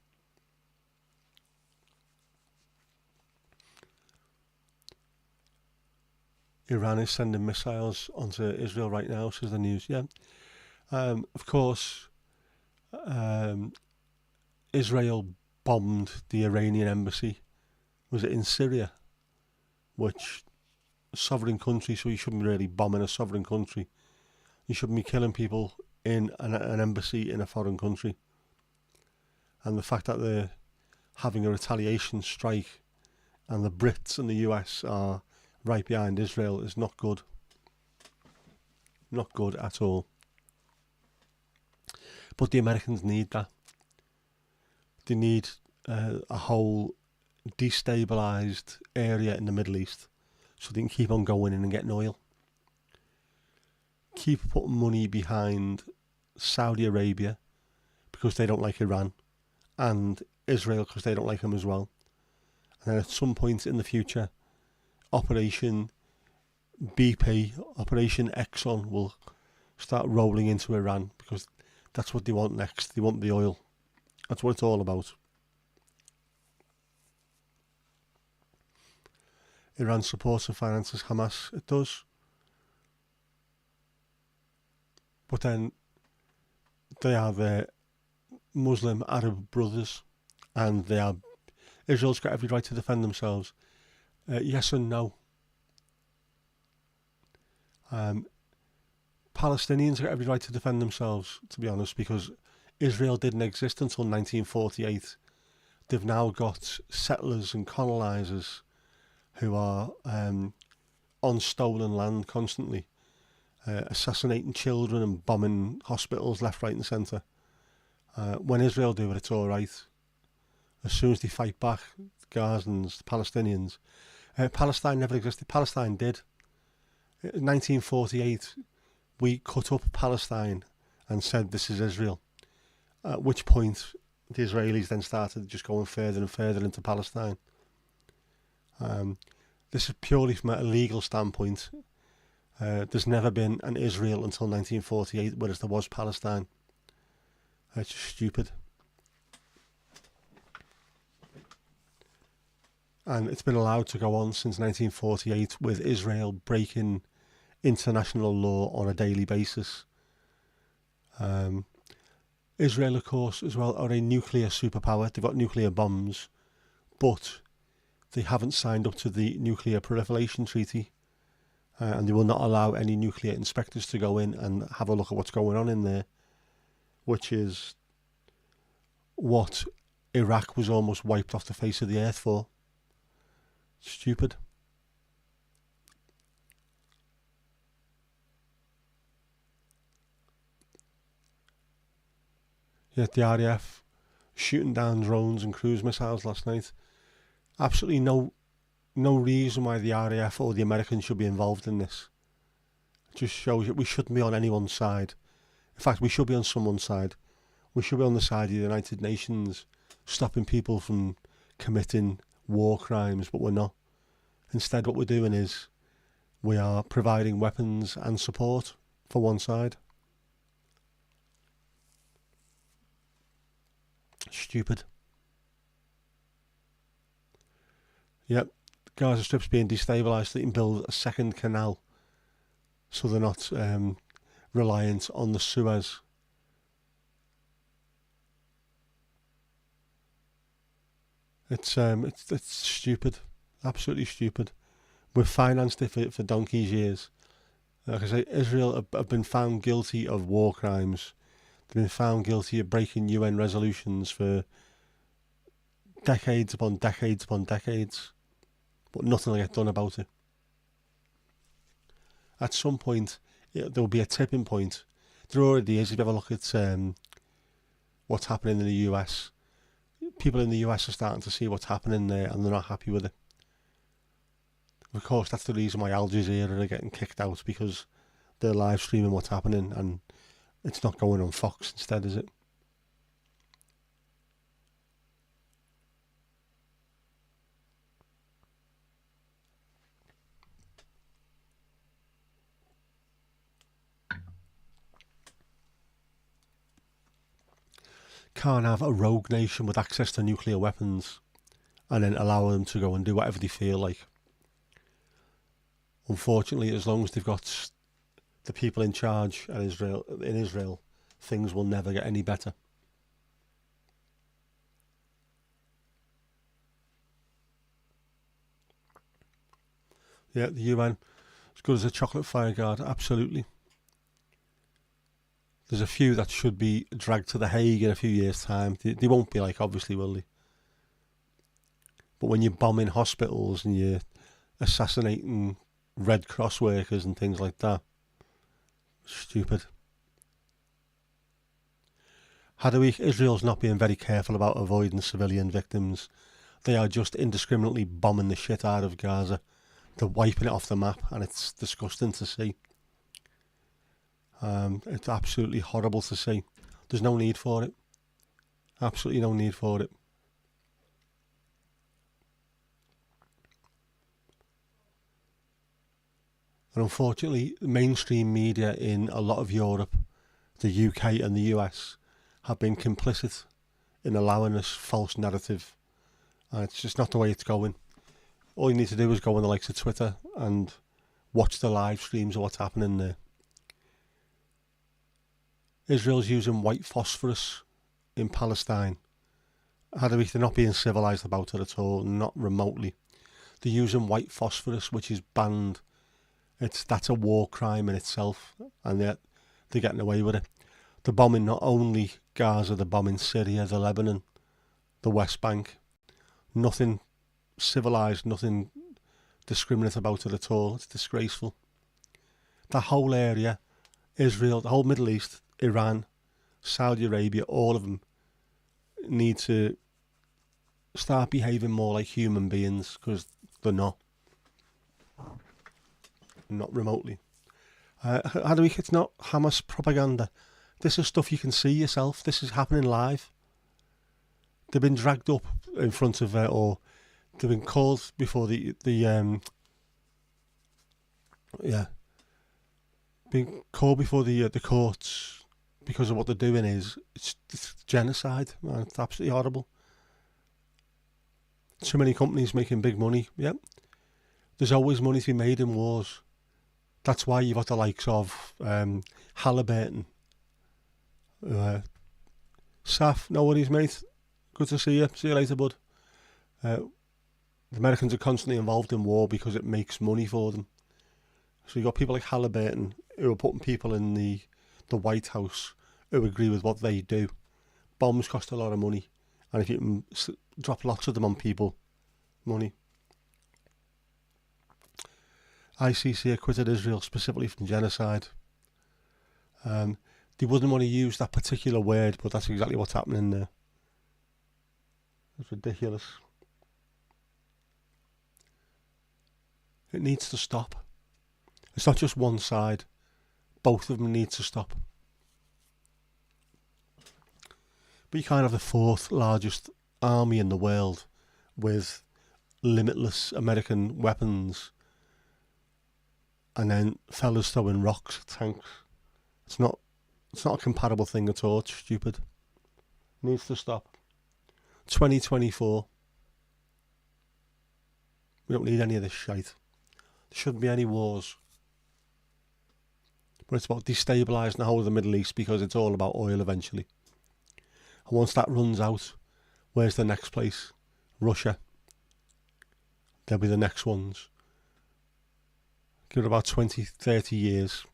[SPEAKER 1] Iran is sending missiles onto Israel right now, says the news. Yeah. Of course, Israel bombed the Iranian embassy. Was it in Syria? Which, sovereign country, so you shouldn't be really bombing a sovereign country. You shouldn't be killing people in an embassy in a foreign country. And the fact that they're having a retaliation strike and the Brits and the US are right behind Israel is not good. Not good at all. But the Americans need that. They need a whole destabilised area in the Middle East so they can keep on going in and getting oil. Keep putting money behind Saudi Arabia because they don't like Iran, and Israel because they don't like them as well. And then at some point in the future, Operation BP, Operation Exxon will start rolling into Iran because that's what they want next. They want the oil. That's what it's all about. Iran supports and finances Hamas. It does. But then they are their Muslim Arab brothers, and they are. Israel's got every right to defend themselves. Yes and no. Palestinians got every right to defend themselves, to be honest, because Israel didn't exist until 1948. They've now got settlers and colonisers who are on stolen land constantly, assassinating children and bombing hospitals left, right and centre. When Israel do it, it's all right. As soon as they fight back, the Gazans, the Palestinians, Palestine never existed. Palestine did. In 1948, we cut up Palestine and said this is Israel. At which point, the Israelis then started just going further and further into Palestine. This is purely from a legal standpoint. There's never been an Israel until 1948, whereas there was Palestine. It's just stupid. and it's been allowed to go on since 1948 with Israel breaking international law on a daily basis. Israel, of course, as well, are a nuclear superpower. They've got nuclear bombs, but they haven't signed up to the Nuclear Proliferation Treaty, and they will not allow any nuclear inspectors to go in and have a look at what's going on in there, which is what Iraq was almost wiped off the face of the earth for. Stupid. Yet the RAF shooting down drones and cruise missiles last night. Absolutely no reason why the RAF or the Americans should be involved in this. It just shows that we shouldn't be on anyone's side. In fact, we should be on someone's side. We should be on the side of the United Nations, stopping people from committing war crimes, but we're not. Instead, what we're doing is we are providing weapons and support for one side. Stupid. Yep, Gaza Strip's being destabilised so they can build a second canal so they're not reliant on the Suez. It's stupid, absolutely stupid. We've financed it for donkey's years. Like I say, Israel have been found guilty of war crimes. They've been found guilty of breaking UN resolutions for decades upon decades upon decades, but nothing will get done about it. At some point, there will be a tipping point. There already is. If you ever look at what's happening in the US, people in the US are starting to see what's happening there, and they're not happy with it. Of course, that's the reason why Al Jazeera are getting kicked out, because they're live streaming what's happening, and it's not going on Fox instead, is it? Can't have a rogue nation with access to nuclear weapons and then allow them to go and do whatever they feel like. Unfortunately, as long as they've got the people in charge in Israel, things will never get any better. Yeah, the UN, as good as a chocolate fire guard, absolutely. There's a few that should be dragged to The Hague in a few years' time. They won't be, like, obviously, will they? But when you're bombing hospitals and you're assassinating Red Cross workers and things like that, stupid. Israel's not being very careful about avoiding civilian victims. They are just indiscriminately bombing the shit out of Gaza. They're wiping it off the map, and it's disgusting to see. It's absolutely horrible to see. There's no need for it. Absolutely no need for it. And unfortunately, mainstream media in a lot of Europe, the UK and the US, have been complicit in allowing this false narrative. And it's just not the way it's going. All you need to do is go on the likes of Twitter and watch the live streams of what's happening there. Israel's using white phosphorus in Palestine. They're not being civilised about it at all, not remotely. They're using white phosphorus, which is banned. That's a war crime in itself, and they're getting away with it. They're bombing not only Gaza, they're bombing Syria, the Lebanon, the West Bank. Nothing civilised, nothing discriminate about it at all. It's disgraceful. The whole area, Israel, the whole Middle East, Iran, Saudi Arabia, all of them need to start behaving more like human beings, because they're not. Not remotely. It's not Hamas propaganda. This is stuff you can see yourself. This is happening live. They've been dragged up in front of, or they've been called before being called before the courts because of what they're doing. It's genocide, man. It's absolutely horrible. Too many companies making big money. Yep. There's always money to be made in wars. That's why you've got the likes of Halliburton. Saf, no worries, mate. Good to see you. See you later, bud. The Americans are constantly involved in war because it makes money for them. So you've got people like Halliburton who are putting people in the White House who agree with what they do. Bombs cost a lot of money. And if you can drop lots of them on people, money. ICC acquitted Israel specifically from genocide. They wouldn't want to use that particular word, but that's exactly what's happening there. It's ridiculous. It needs to stop. It's not just one side. Both of them need to stop. But you can't have the fourth largest army in the world with limitless American weapons and then fellas throwing rocks at tanks. It's not a compatible thing at all. It's stupid. It needs to stop. 2024. We don't need any of this shite. There shouldn't be any wars. But it's about destabilising the whole of the Middle East because it's all about oil eventually. And once that runs out, where's the next place? Russia. They'll be the next ones. Give it about 20, 30 years.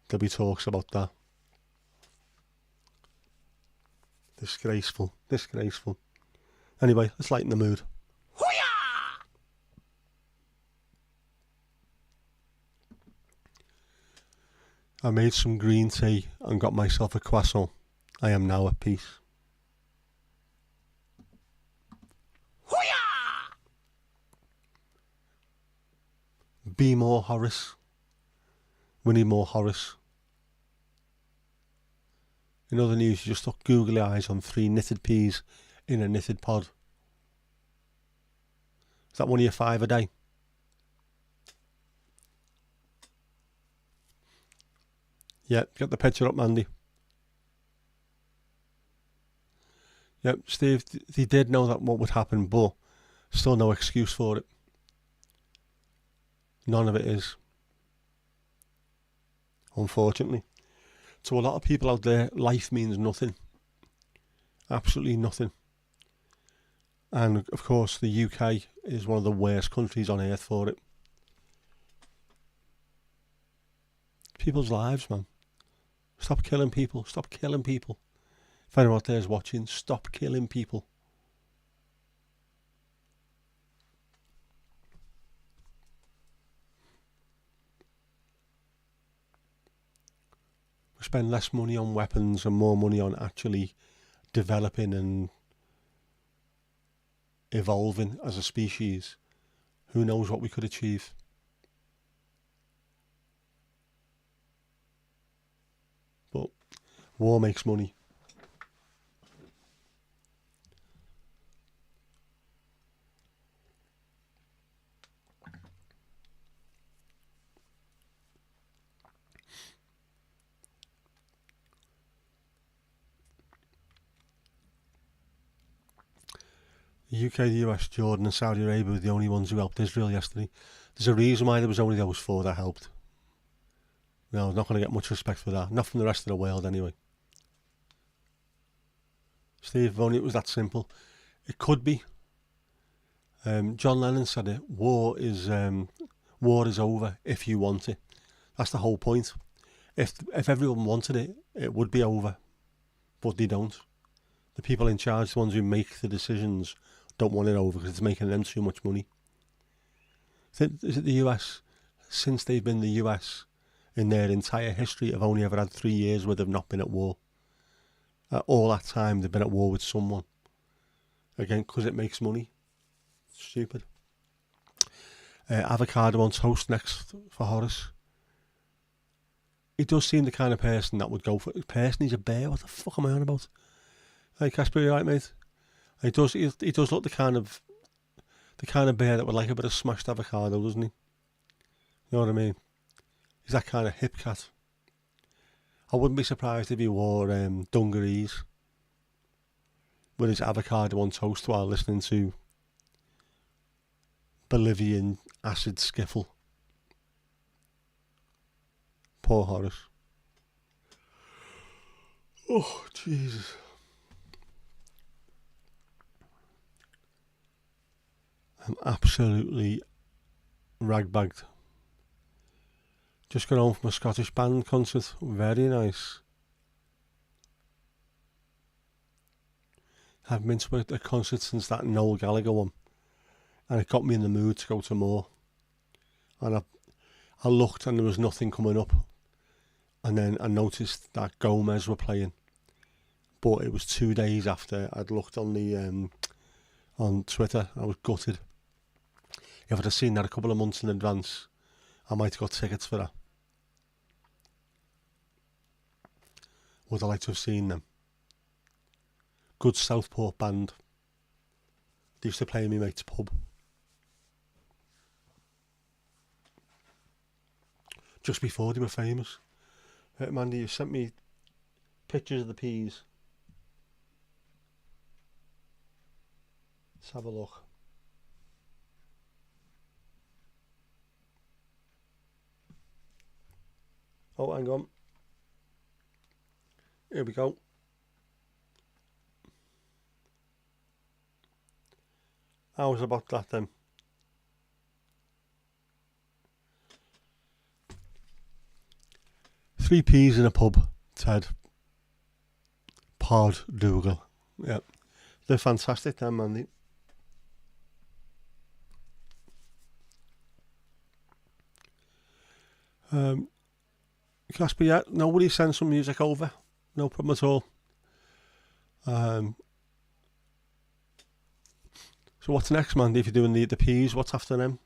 [SPEAKER 1] There'll be talks about that. Disgraceful. Disgraceful. Anyway, let's lighten the mood. I made some green tea and got myself a croissant. I am now at peace. Be more Horace. We need more Horace. In other news, you just stuck googly eyes on 3 knitted peas in a knitted pod. Is that one of your 5 a day? Yep, get the picture up, Mandy. Yep, Steve, they did know that what would happen, but still no excuse for it. None of it is. Unfortunately. To a lot of people out there, life means nothing. Absolutely nothing. And of course, the UK is one of the worst countries on earth for it. People's lives, man. Stop killing people. Stop killing people. If anyone out there is watching, stop killing people. We spend less money on weapons and more money on actually developing and evolving as a species. Who knows what we could achieve? But war makes money. The UK, the US, Jordan and Saudi Arabia were the only ones who helped Israel yesterday. There's a reason why there was only those 4 that helped. No, I'm not going to get much respect for that. Not from the rest of the world anyway. Steve, if only it was that simple. It could be. John Lennon said it. War is over if you want it. That's the whole point. If everyone wanted it, it would be over. But they don't. The people in charge, the ones who make the decisions, don't want it over because it's making them too much money. Is it the US? Since they've been the US, in their entire history, have only ever had 3 years where they've not been at war. All that time, they've been at war with someone. Again, because it makes money. Stupid. Avocado wants host next for Horace. He does seem the kind of person that would go for it. Person, he's a bear. What the fuck am I on about? Hey, Casper, you right, mate? He does look the kind of bear that would like a bit of smashed avocado, doesn't he? You know what I mean? He's that kind of hip cat. I wouldn't be surprised if he wore dungarees. with his avocado on toast while listening to Bolivian acid skiffle. Poor Horace. Oh, Jesus. I'm absolutely ragbagged. Just got home from a Scottish band concert. Very nice. Haven't been to a concert since that Noel Gallagher one. And it got me in the mood to go to more. And I looked and there was nothing coming up. And then I noticed that Gomez were playing. But it was 2 days after I'd looked on the on Twitter. I was gutted. If I'd have seen that a couple of months in advance, I might have got tickets for that. Would I like to have seen them? Good Southport band. They used to play in my mate's pub. Just before they were famous. Mandy, you sent me pictures of the peas. Let's have a look. Oh, hang on. Here we go. How's about that then? Three peas in a pub, Ted. Pod Dougal. Yep. They're fantastic then, Mandy. Casper, yeah, nobody sent some music over. No problem at all. So what's next, Mandy, if you're doing the peas? What's after them?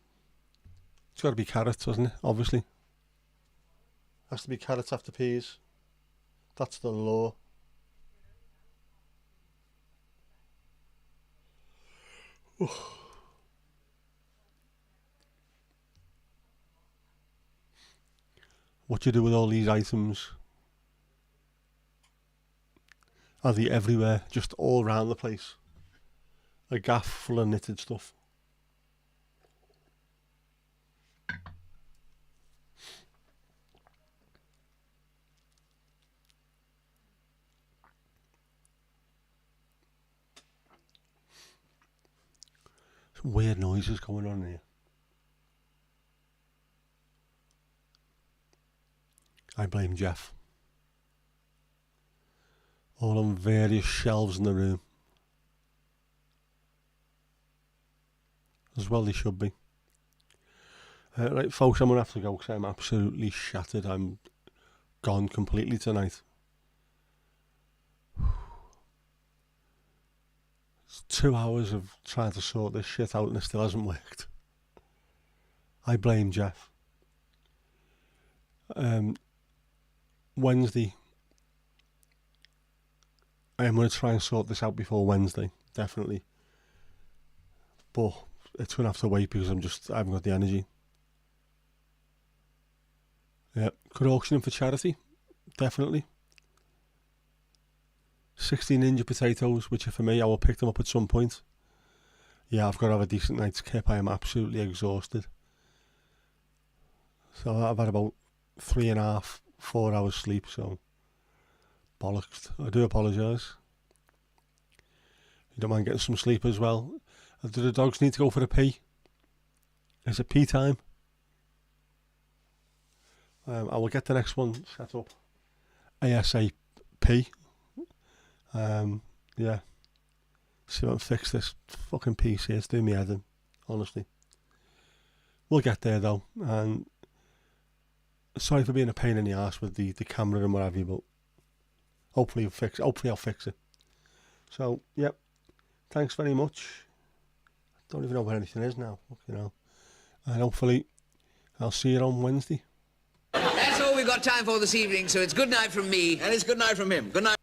[SPEAKER 1] It's got to be carrots, doesn't it? Obviously. Has to be carrots after peas. That's the law. What do you do with all these items? Are they everywhere? Just all around the place? A gaff full of knitted stuff. Some weird noises going on here. I blame Jeff. All on various shelves in the room. As well they should be. Right, folks, I'm going to have to go because I'm absolutely shattered. I'm gone completely tonight. It's 2 hours of trying to sort this shit out and it still hasn't worked. I blame Jeff. Wednesday. I am going to try and sort this out before Wednesday, definitely. But it's going to have to wait because I haven't got the energy. Yeah, could auction them for charity, definitely. 16 Ninja potatoes, which are for me, I will pick them up at some point. Yeah, I've got to have a decent night's kip. I am absolutely exhausted. So I've had about 3.5, 4 hours sleep, so bollocks. I do apologise. You don't mind getting some sleep as well. Do the dogs need to go for a pee? Is it pee time? I will get the next one set up ASAP. Yeah. See if I can fix this fucking PC. It's doing me head in, honestly. We'll get there though. And sorry for being a pain in the arse with the camera and what have you, but hopefully I'll fix it. So, yep. Thanks very much. I don't even know where anything is now. And hopefully I'll see you on Wednesday.
[SPEAKER 5] That's all we've got time for this evening, so it's good night from me.
[SPEAKER 6] And it's good night from him. Good night.